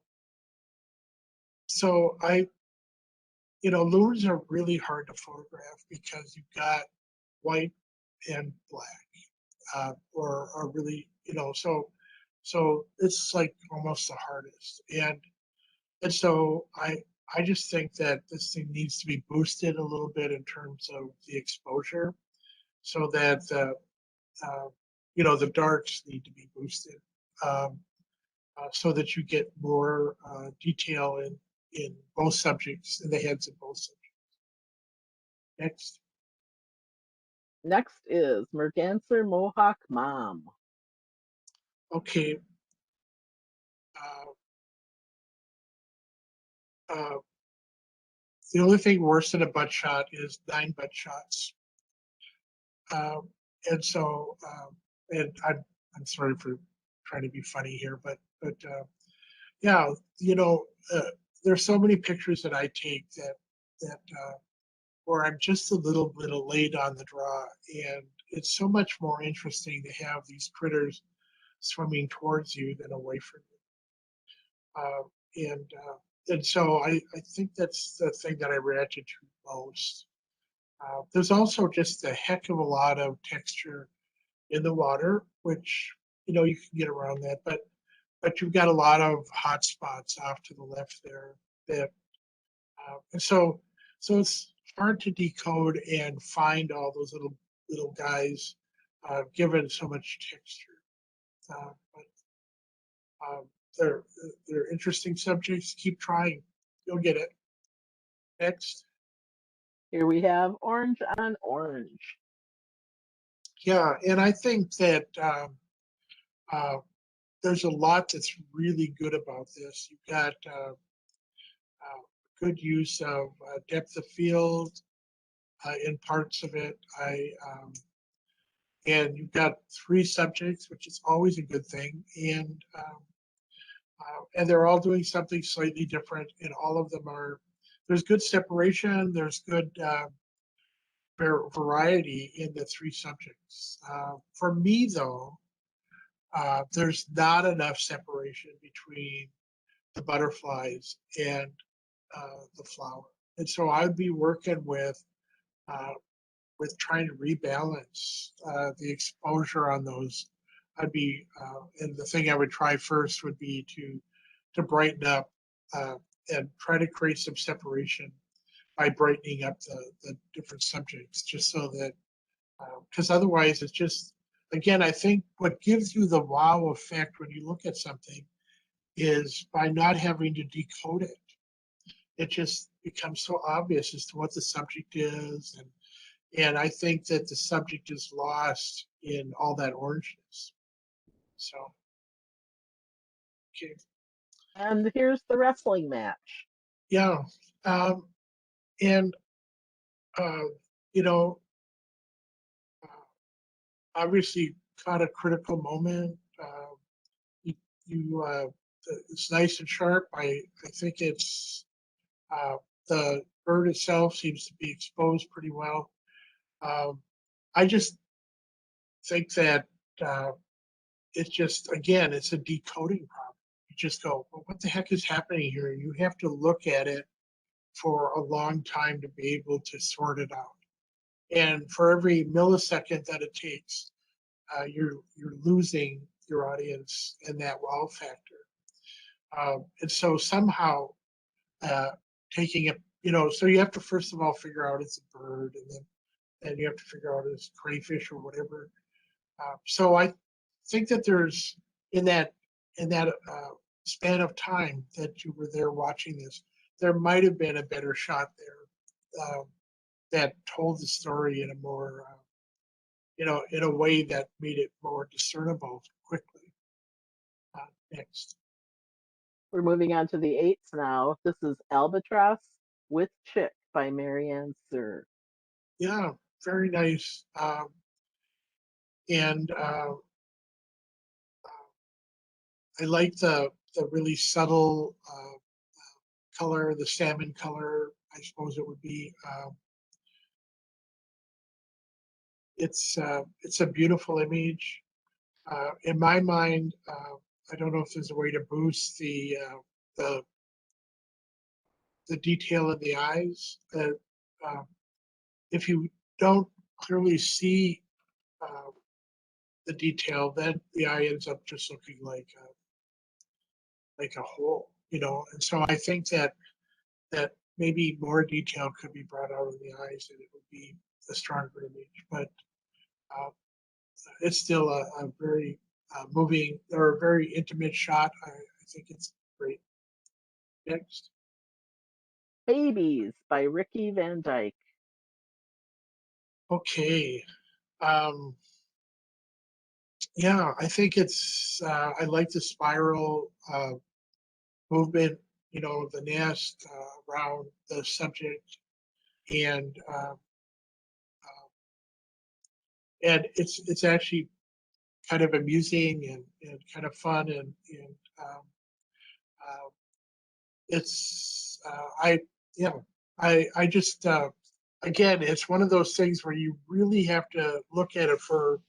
so lures are really hard to photograph because you've got white and black, or are really, so it's like almost the hardest. And so I just think that this thing needs to be boosted a little bit in terms of the exposure, so that the darks need to be boosted, um, so that you get more detail in both subjects, in the heads of both subjects. Next. Next is Merganser Mohawk Mom. Okay. Uh, uh, the only thing worse than a butt shot is 9 butt shots. Um, and so, and I'm sorry for trying to be funny here, but yeah, there's so many pictures that I take that where I'm just a little bit late on the draw, and it's so much more interesting to have these critters swimming towards you than away from you. And so I think that's the thing that I reacted to most. There's also just a heck of a lot of texture in the water, which you can get around that, but you've got a lot of hot spots off to the left there that, and so it's hard to decode and find all those little guys, given so much texture. But um, they're interesting subjects. Keep trying, you'll get it. Next. Here we have orange on orange. Yeah, and I think that uh, there's a lot that's really good about this. You've got good use of depth of field in parts of it. And you've got 3 subjects, which is always a good thing, and they're all doing something slightly different, and all of them are. There's good separation. There's good variety in the 3 subjects. For me, though, there's not enough separation between the butterflies and the flower. And so I'd be working uh, with trying to rebalance the exposure on those. And the thing I would try first would be to brighten up and try to create some separation by brightening up the different subjects, just so that, because otherwise it's just, again, I think what gives you the wow effect when you look at something is by not having to decode it. It just becomes so obvious as to what the subject is, and I think that the subject is lost in all that orangeness. So, okay, And here's the wrestling match. yeah, and uh, you know, obviously caught a critical moment. You, it's nice and sharp. I think it's the bird itself seems to be exposed pretty well. I just think that it's just, again, it's a decoding problem. You just go, well, what the heck is happening here? You have to look at it for a long time to be able to sort it out. And for every millisecond that it takes, you're losing your audience in that wow factor. And so somehow taking it, so you have to first of all figure out it's a bird, and then you have to figure out it's crayfish or whatever. So I think that there's in that span of time that you were there watching this, there might have been a better shot there that told the story in a more in a way that made it more discernible quickly. Next. We're moving on to the eights now. This is Albatross with Chick by Marianne Sir. Yeah, very nice. And I like the really subtle color, the salmon color, I suppose it would be. It's a beautiful image. In my mind, I don't know if there's a way to boost the detail in the eyes. If you don't clearly see the detail, then the eye ends up just looking like a hole, And so I think that maybe more detail could be brought out of the eyes, and it would be a stronger image. But uh, it's still a very moving or a very intimate shot. I think it's great. Next. Babies by Ricky Van Dyke. Okay. Yeah, I think it's, I like the spiral movement, the nest around the subject, and it's actually kind of amusing and kind of fun, and uh, it's I yeah I just again, it's one of those things where you really have to look at it for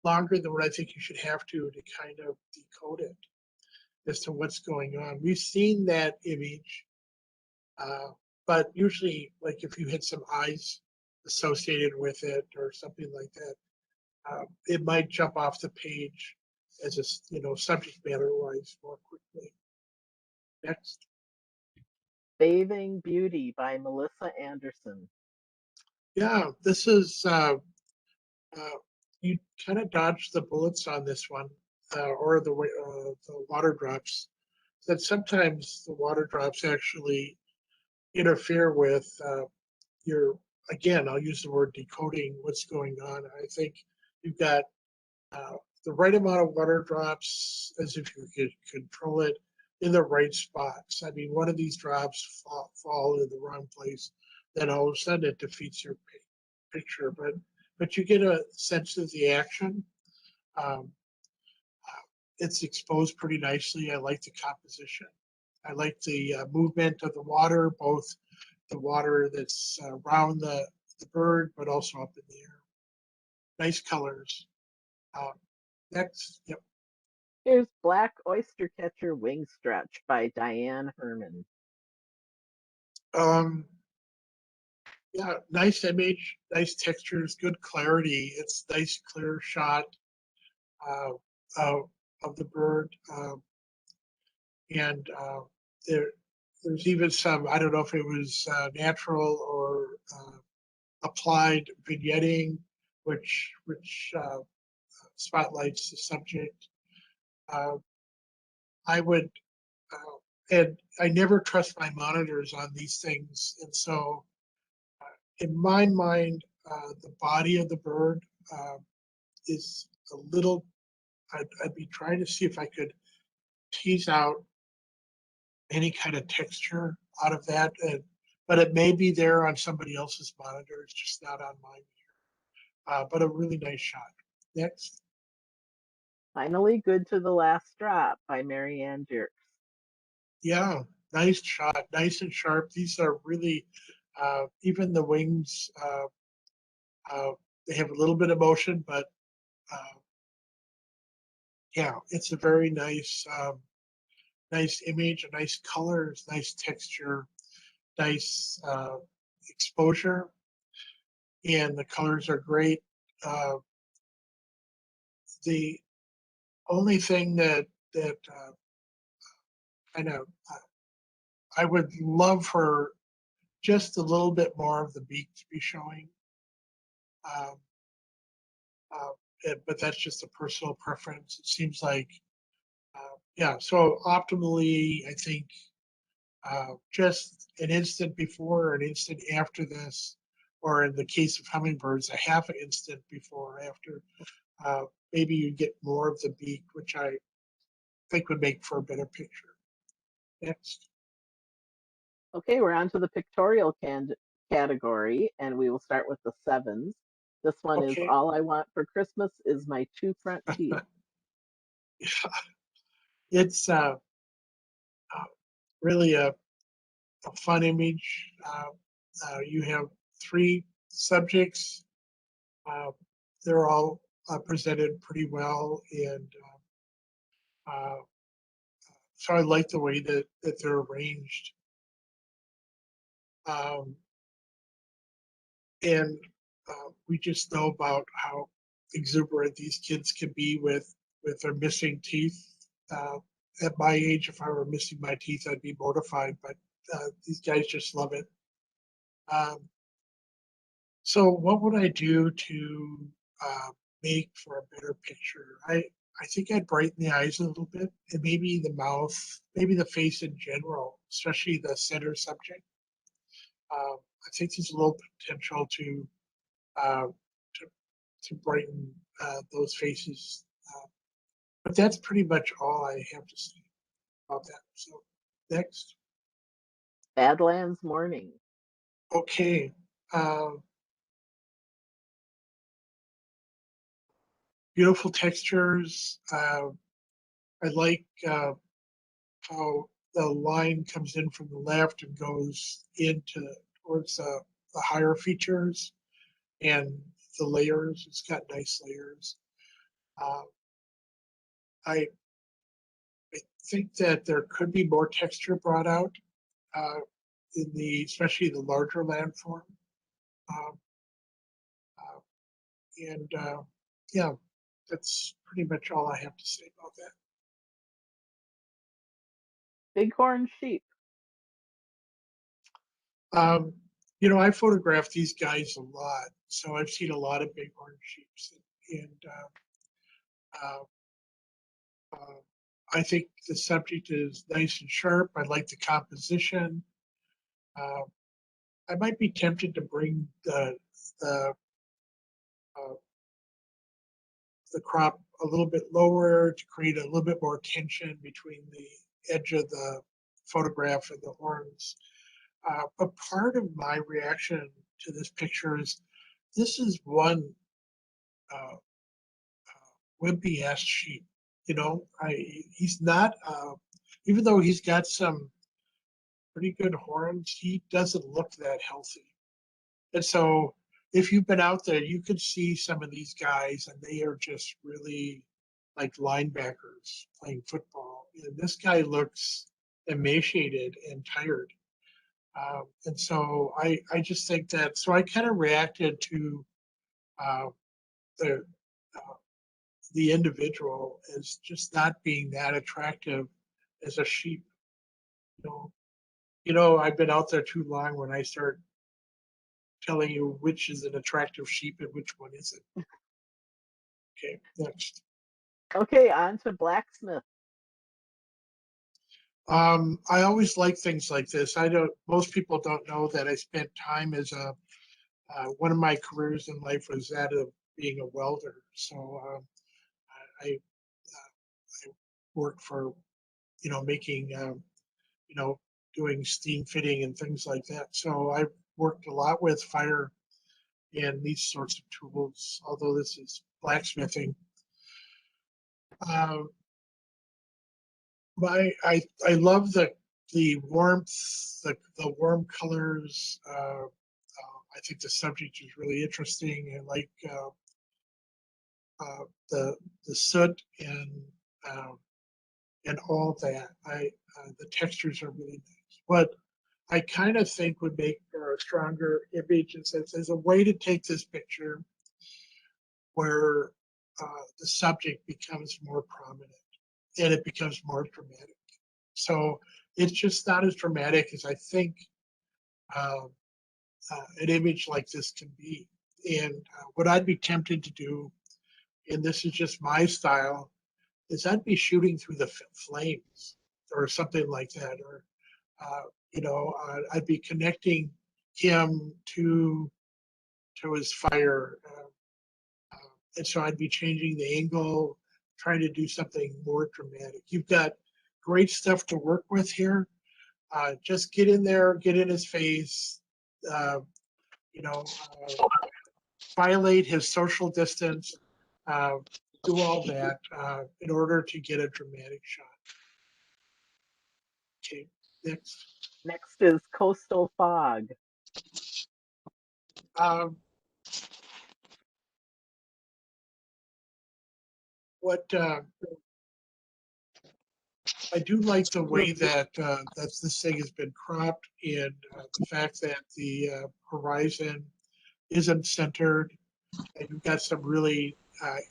longer than what I think you should have to kind of decode it as to what's going on. We've seen that image, but usually, like if you hit some eyes associated with it or something like that, it might jump off the page as a subject matter wise more quickly. Next. Bathing Beauty by Melissa Anderson. Yeah, this is you kind of dodged the bullets on this one, or the water drops. That sometimes the water drops actually interfere with your. Again, I'll use the word decoding what's going on. I think you've got uh, the right amount of water drops, as if you could control it in the right spots. I mean, one of these drops fall in the wrong place, then all of a sudden it defeats your picture. But you get a sense of the action. Um, it's exposed pretty nicely. I like the composition. I like the movement of the water, both the water that's around the bird, but also up in the air. Nice colors. Uh, Next, yep. Here's Black Oyster Catcher Wing Stretch by Diane Herman. Um, yeah, nice image, nice textures, good clarity. It's nice, clear shot uh, of the bird. And there's even some, I don't know if it was natural or applied vignetting, which spotlights the subject. Uh, I would, and I never trust my monitors on these things, and so in my mind, the body of the bird is a little. I'd be trying to see if I could tease out any kind of texture out of that, but it may be there on somebody else's monitor. It's just not on mine here. But a really nice shot. Next. Finally, Good to the Last Drop by Mary Ann Jerks. Yeah, nice shot, nice and sharp. These are really, even the wings, uh, they have a little bit of motion, but yeah, it's a very nice, nice image, nice colors, nice texture, nice exposure, and the colors are great. Uh, the only thing that kind of I would love for just a little bit more of the beak to be showing. Um, but that's just a personal preference. It seems like, yeah. So optimally, I think just an instant before or an instant after this, or in the case of hummingbirds, a half an instant before or after. Maybe you get more of the beak, which I think would make for a better picture. Next. Okay, we're on to the pictorial category, and we will start with the sevens. This one is Okay. All I Want for Christmas is My Two Front Teeth. It's really a fun image. You have three subjects. Uh, they're all presented pretty well, and uh, so I like the way that they're arranged. Um, and we just know about how exuberant these kids can be with their missing teeth. At my age, if I were missing my teeth, I'd be mortified. But these guys just love it. Um, so, what would I do to uh, make for a better picture? I think I'd brighten the eyes a little bit, and maybe the mouth, maybe the face in general, especially the center subject. I think there's a little potential uh, to to brighten those faces. But that's pretty much all I have to say about that. So next, Badlands Morning. okay, beautiful textures. I like how the line comes in from the left and goes into towards the higher features and the layers. It's got nice layers. Uh, I I think that there could be more texture brought out uh, in the especially the larger landform. Um, uh, and yeah, that's pretty much all I have to say about Bighorn Sheep. that. I photograph these guys a lot, so I've seen a lot of bighorn sheep, and uh, uh, I think the subject is nice and sharp. I like the composition. Uh, I might be tempted to bring the uh, the crop a little bit lower to create a little bit more tension between the edge of the photograph and the horns. But part of my reaction to this picture is this is one uh, wimpy ass sheep. He's not, even though he's got some pretty good horns, he doesn't look that healthy. And so if you've been out there, you could see some of these guys, and they are just really like linebackers playing football. And this guy looks emaciated and tired. And so I just think that, so I kind of reacted to uh, the uh, the individual as just not being that attractive as a sheep. You know, I've been out there too long when I start telling you which is an attractive sheep and which one isn't. Okay, next. Okay, on to Blacksmith. I always like things like this. I don't. Most people don't know that I spent time as a one of my careers in life was that of being a welder. So I, I worked for making doing steam fitting and things like that. So I worked a lot with fire and these sorts of tools. Although this is blacksmithing, Um, I love the warmth, the warm colors. I think the subject is really interesting. I like the soot uh, and all that. The textures are really nice. What I kind of think would make for a stronger image is that there's a way to take this picture where the subject becomes more prominent and it becomes more dramatic. So it's just not as dramatic as I think uh, an image like this can be. And what I'd be tempted to do, and this is just my style, is I'd be shooting through the flames or something like that, or I'd be connecting him to his fire, and so I'd be changing the angle, trying to do something more dramatic. You've got great stuff to work with here. Just get in there, get in his face, uh, you know, violate his social distance, uh, do all that in order to get a dramatic shot. Okay, next. Next is coastal fog. Um, what I do like the way that this thing has been cropped, and the fact that the horizon isn't centered, and you've got some really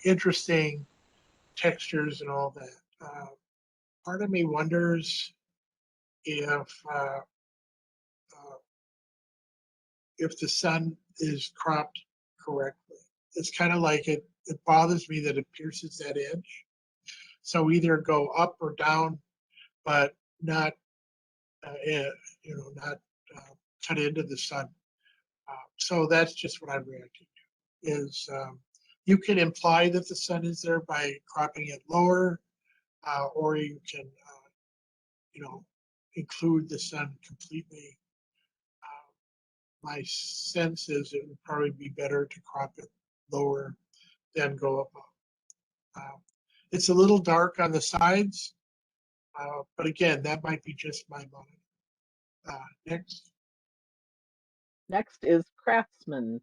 interesting textures and all that. Part of me wonders uh, uh, if the sun is cropped correctly. It's kind of like it bothers me that it pierces that edge. So either go up or down, but not, not cut into the sun. So that's just what I'm reacting to. Is you can imply that the sun is there by cropping it lower, or you can, include the sun completely. My sense is it would probably be better to crop it lower than go above. It's a little dark on the sides, but again, that might be just my mind. Next. Next is craftsman.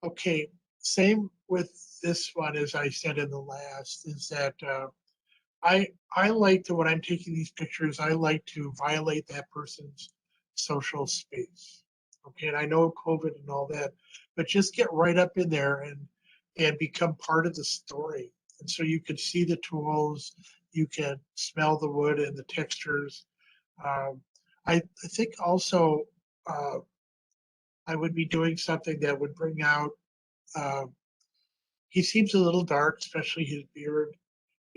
Okay, same with this one as I said in the last, is that I like to, when I'm taking these pictures, I like to violate that person's social space. Okay, and I know COVID and all that, but just get right up in there and become part of the story. And so you can see the tools, you can smell the wood and the textures. Um, I think also uh, I would be doing something that would bring out. Uh, he seems a little dark, especially his beard,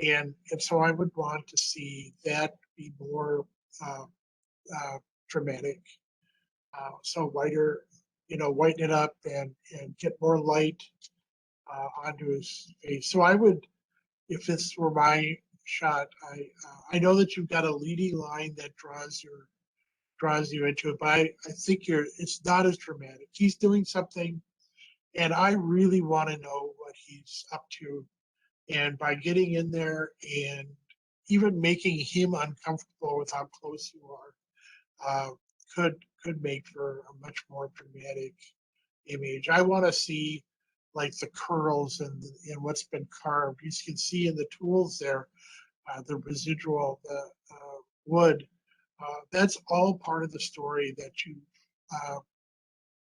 and so I would want to see that be more uh, uh, dramatic. So whiter, whiten it up and get more light onto his face. So I would, if this were my shot, I know that you've got a leading line that draws you into it, but I think it's not as dramatic. He's doing something, and I really want to know what he's up to. And by getting in there and even making him uncomfortable with how close you are, uh, could make for a much more dramatic image. I want to see like the curls and what's been carved. You can see in the tools there, the residual, the wood. That's all part of the story that you've uh,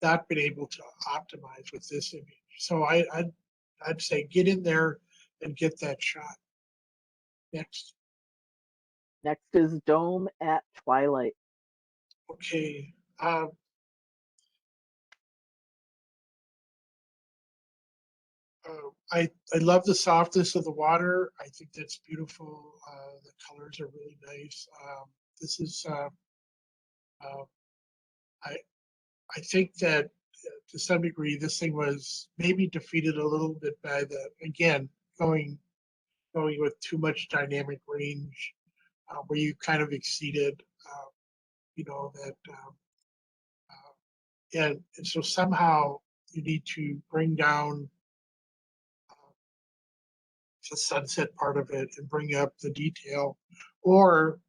not been able to optimize with this image. So I'd say get in there and get that shot. Next. Next is dome at twilight. Okay. I love the softness of the water. I think that's beautiful. The colors are really nice. This is uh, I I think that to some degree this thing was maybe defeated a little bit by the again going with too much dynamic range, where you kind of exceeded that and so somehow you need to bring down the sunset part of it and bring up the detail. Or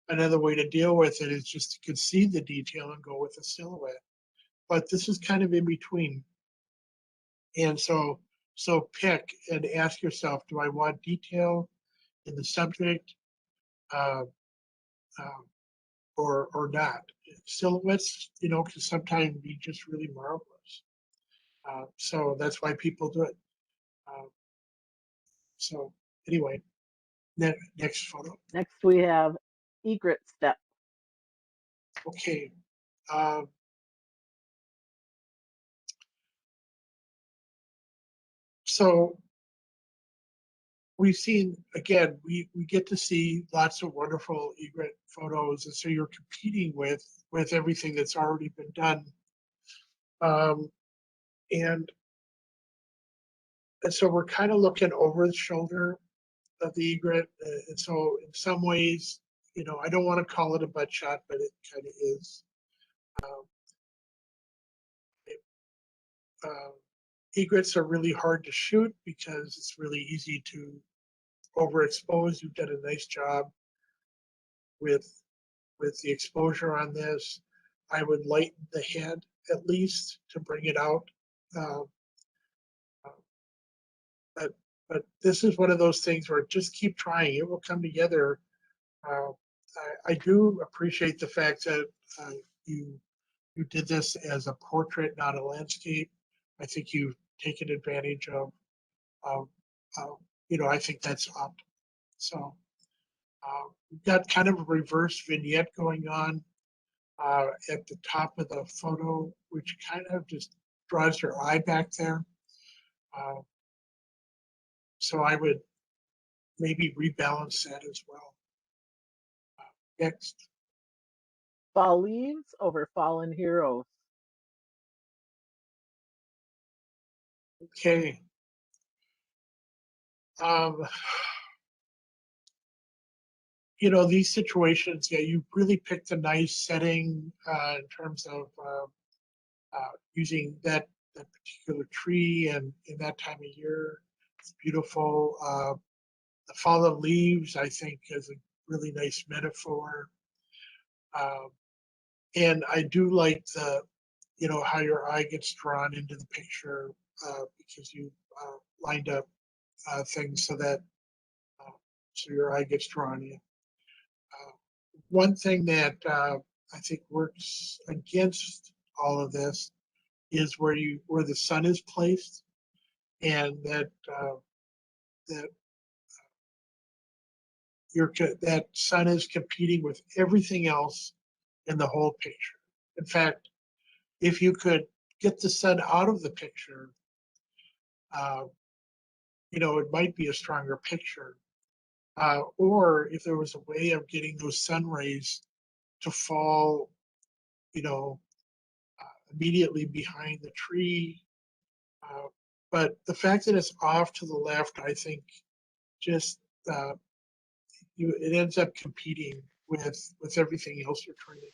another way to deal with it is just to concede the detail and go with a silhouette. But this is kind of in between. And so pick and ask yourself, do I want detail in the subject uh, or not? Silhouettes, can sometimes be just really marvelous. So that's why people do it. So anyway, next photo. Next, we have egret step. Okay. So we've seen, again, we get to see lots of wonderful egret photos, and so you're competing with everything that's already been done. And so we're kind of looking over the shoulder of the egret. And so in some ways, I don't want to call it a butt shot, but it kind of is. Egrets are really hard to shoot because it's really easy to overexpose. You've done a nice job with the exposure on this. I would lighten the head at least to bring it out. But this is one of those things where just keep trying. It will come together. I do appreciate the fact that you did this as a portrait, not a landscape. I think you've taken advantage of I think that's up. So we've got kind of a reverse vignette going on at the top of the photo, which kind of just draws your eye back there. So I would maybe rebalance that as well. Next. Fall leaves over fallen heroes. Okay. These situations, yeah, you really picked a nice setting in terms of using that particular tree and in that time of year. It's beautiful. The fallen leaves, I think, is a really nice metaphor. And I do like how your eye gets drawn into the picture because you lined up things so that so your eye gets drawn in. One thing that I think works against all of this is where the sun is placed, and that that sun is competing with everything else in the whole picture. In fact, if you could get the sun out of the picture, it might be a stronger picture. Or if there was a way of getting those sun rays to fall, immediately behind the tree. But the fact that it's off to the left, I think, just it ends up competing with everything else you're trying to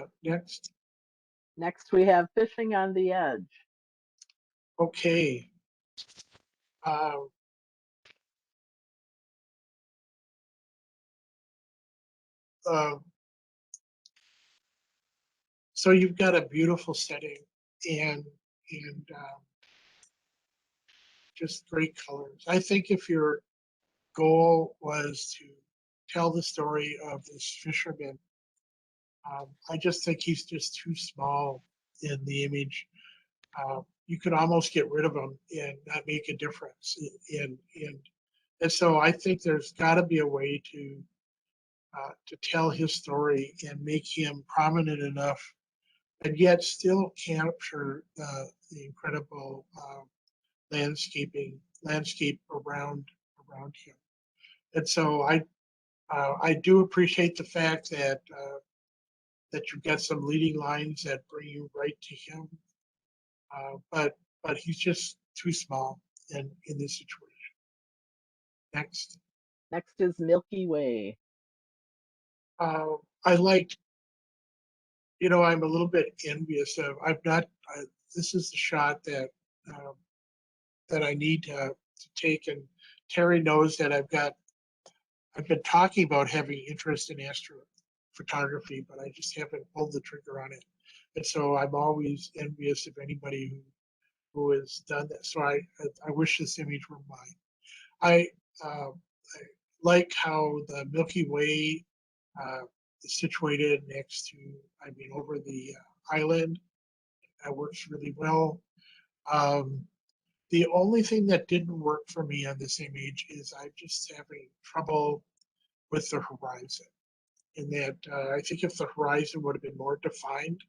do. Next. Next, we have fishing on the edge. Okay. So you've got a beautiful setting and just great colors. I think if your goal was to tell the story of this fisherman, I just think he's just too small in the image. You could almost get rid of him and not make a difference. And so I think there's got to be a way to tell his story and make him prominent enough, and yet still capture the incredible landscape around him. And so I do appreciate the fact that you've got some leading lines that bring you right to him, but he's just too small in this situation. Next. Next is Milky Way. I liked, I'm a little bit envious of. this is the shot that that I need to take. And Terry knows that I've been talking about having interest in astrophotography, but I just haven't pulled the trigger on it. And so I'm always envious of anybody who has done that. So I wish this image were mine. I like how the Milky Way is situated next to, over the island. That works really well. The only thing that didn't work for me on this image is I'm just having trouble with the horizon. In that, I think if the horizon would have been more defined,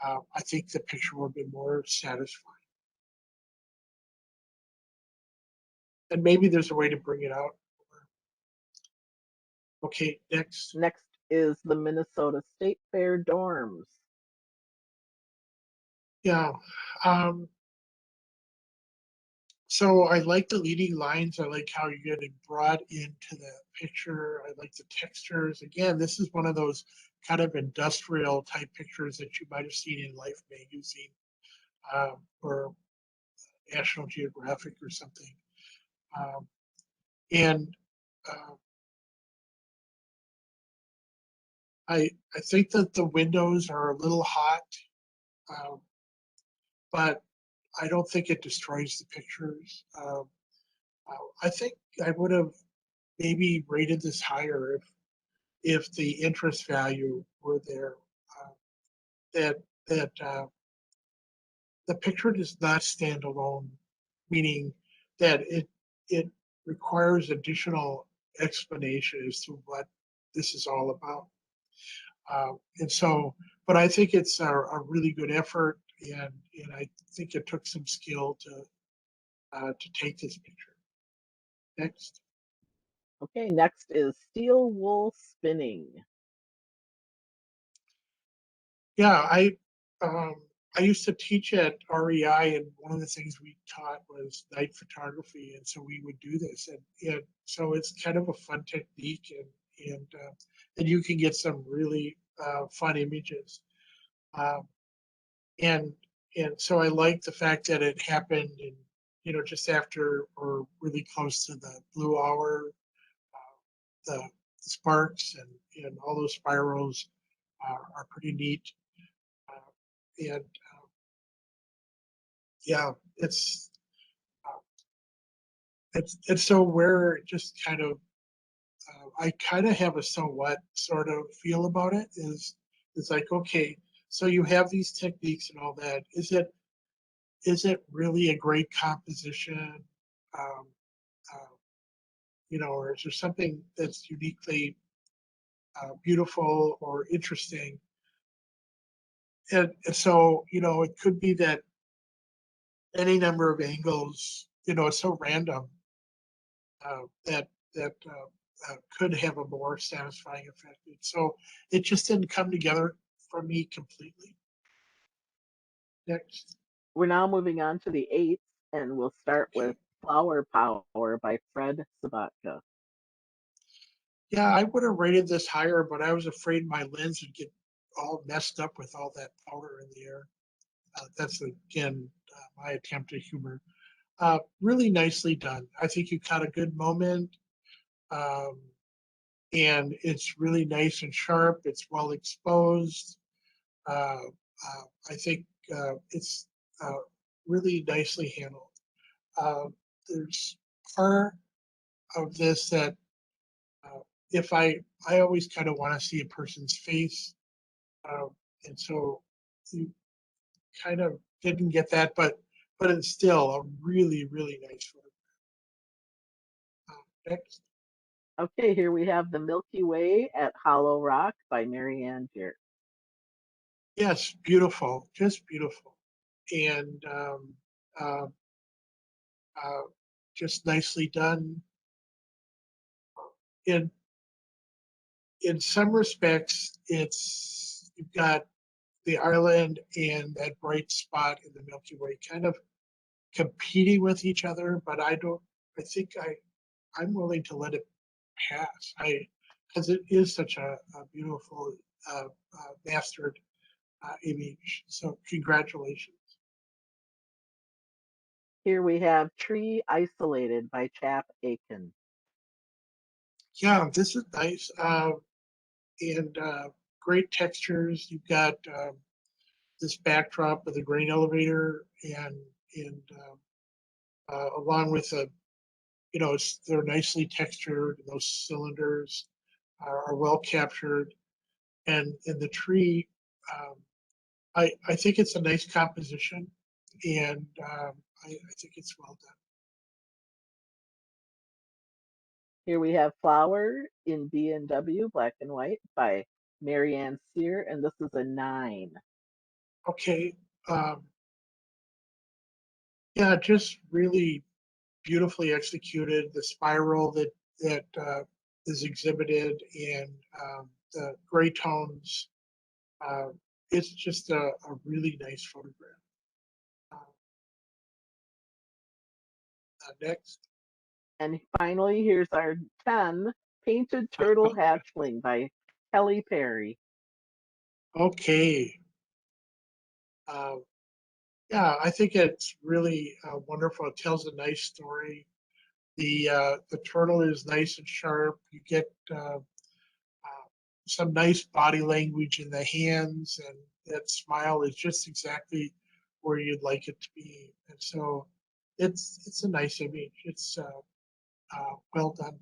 I think the picture would have been more satisfying. And maybe there's a way to bring it out. Okay, next. Next is the Minnesota State Fair dorms. Yeah. So I like the leading lines. I like how you're getting brought into the picture. I like the textures. Again, this is one of those kind of industrial type pictures that you might have seen in Life magazine or National Geographic or something. And I think that the windows are a little hot, but I don't think it destroys the pictures. I think I would have maybe rated this higher if the interest value were there. That the picture does not stand alone, meaning that it requires additional explanation as to what this is all about. And so, but I think it's a really good effort, and I think it took some skill to take this picture. Next. Okay, next is steel wool spinning. Yeah, I used to teach at REI, and one of the things we taught was night photography, and so we would do this, and so it's kind of a fun technique, and you can get some really fun images, and so I like the fact that it happened in just after or really close to the blue hour, the sparks and all those spirals are pretty neat. And yeah, it's so we're just kind of I kind of have a so what sort of feel about it. Is like, okay, so you have these techniques and all that. Is it really a great composition? Um, or is there something that's uniquely beautiful or interesting? And so, it could be that any number of angles, it's so random that could have a more satisfying effect. And so it just didn't come together for me completely. Next. We're now moving on to the eights, and we'll start with Flower Power by Fred Sabatka. Yeah, I would have rated this higher, but I was afraid my lens would get all messed up with all that powder in the air. That's again my attempt at humor. Really nicely done. I think you caught a good moment, and it's really nice and sharp. It's well exposed. I think it's really nicely handled. There's part of this that if I always kind of want to see a person's face, and so you kind of didn't get that, but it's still a really nice photograph. Next. Okay, here we have The Milky Way at Hollow Rock by Marianne Deer. Yes, beautiful, just beautiful, and uh, just nicely done. In some respects, you've got the island and that bright spot in the Milky Way kind of competing with each other, but I think I'm willing to let it pass. Because it is such a beautiful mastered image. So congratulations. Here we have Tree Isolated by Chap Aiken. Yeah, this is nice. And great textures. You've got this backdrop of the grain elevator and along with a, they're nicely textured. Those cylinders are well captured, and in the tree, um, I think it's a nice composition, and I think it's well done. Here we have Flower in B&W, black and white, by Marianne Sear, and this is a 9. Okay, yeah, just really beautifully executed. The spiral that is exhibited and the gray tones. Uh, it's just a really nice photograph. Next. And finally, here's our 10, Painted Turtle Hatchling by Kelly Perry. Okay. Yeah, I think it's really wonderful. It tells a nice story. The turtle is nice and sharp. You get some nice body language in the hands, and that smile is just exactly where you'd like it to be. And so it's a nice image. It's well done.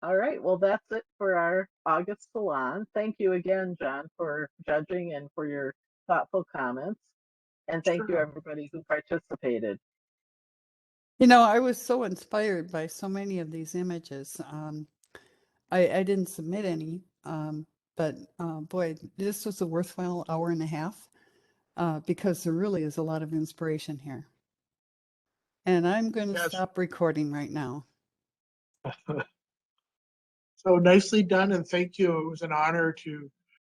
All right, well, that's it for our August Salon. Thank you again, John, for judging and for your thoughtful comments. And thank you, Sure. everybody who participated. You know, I was so inspired by so many of these images. I didn't submit any, but boy, this was a worthwhile hour and a half because there really is a lot of inspiration here. And I'm going to Yes. stop recording right now. So nicely done, and thank you. It was an honor to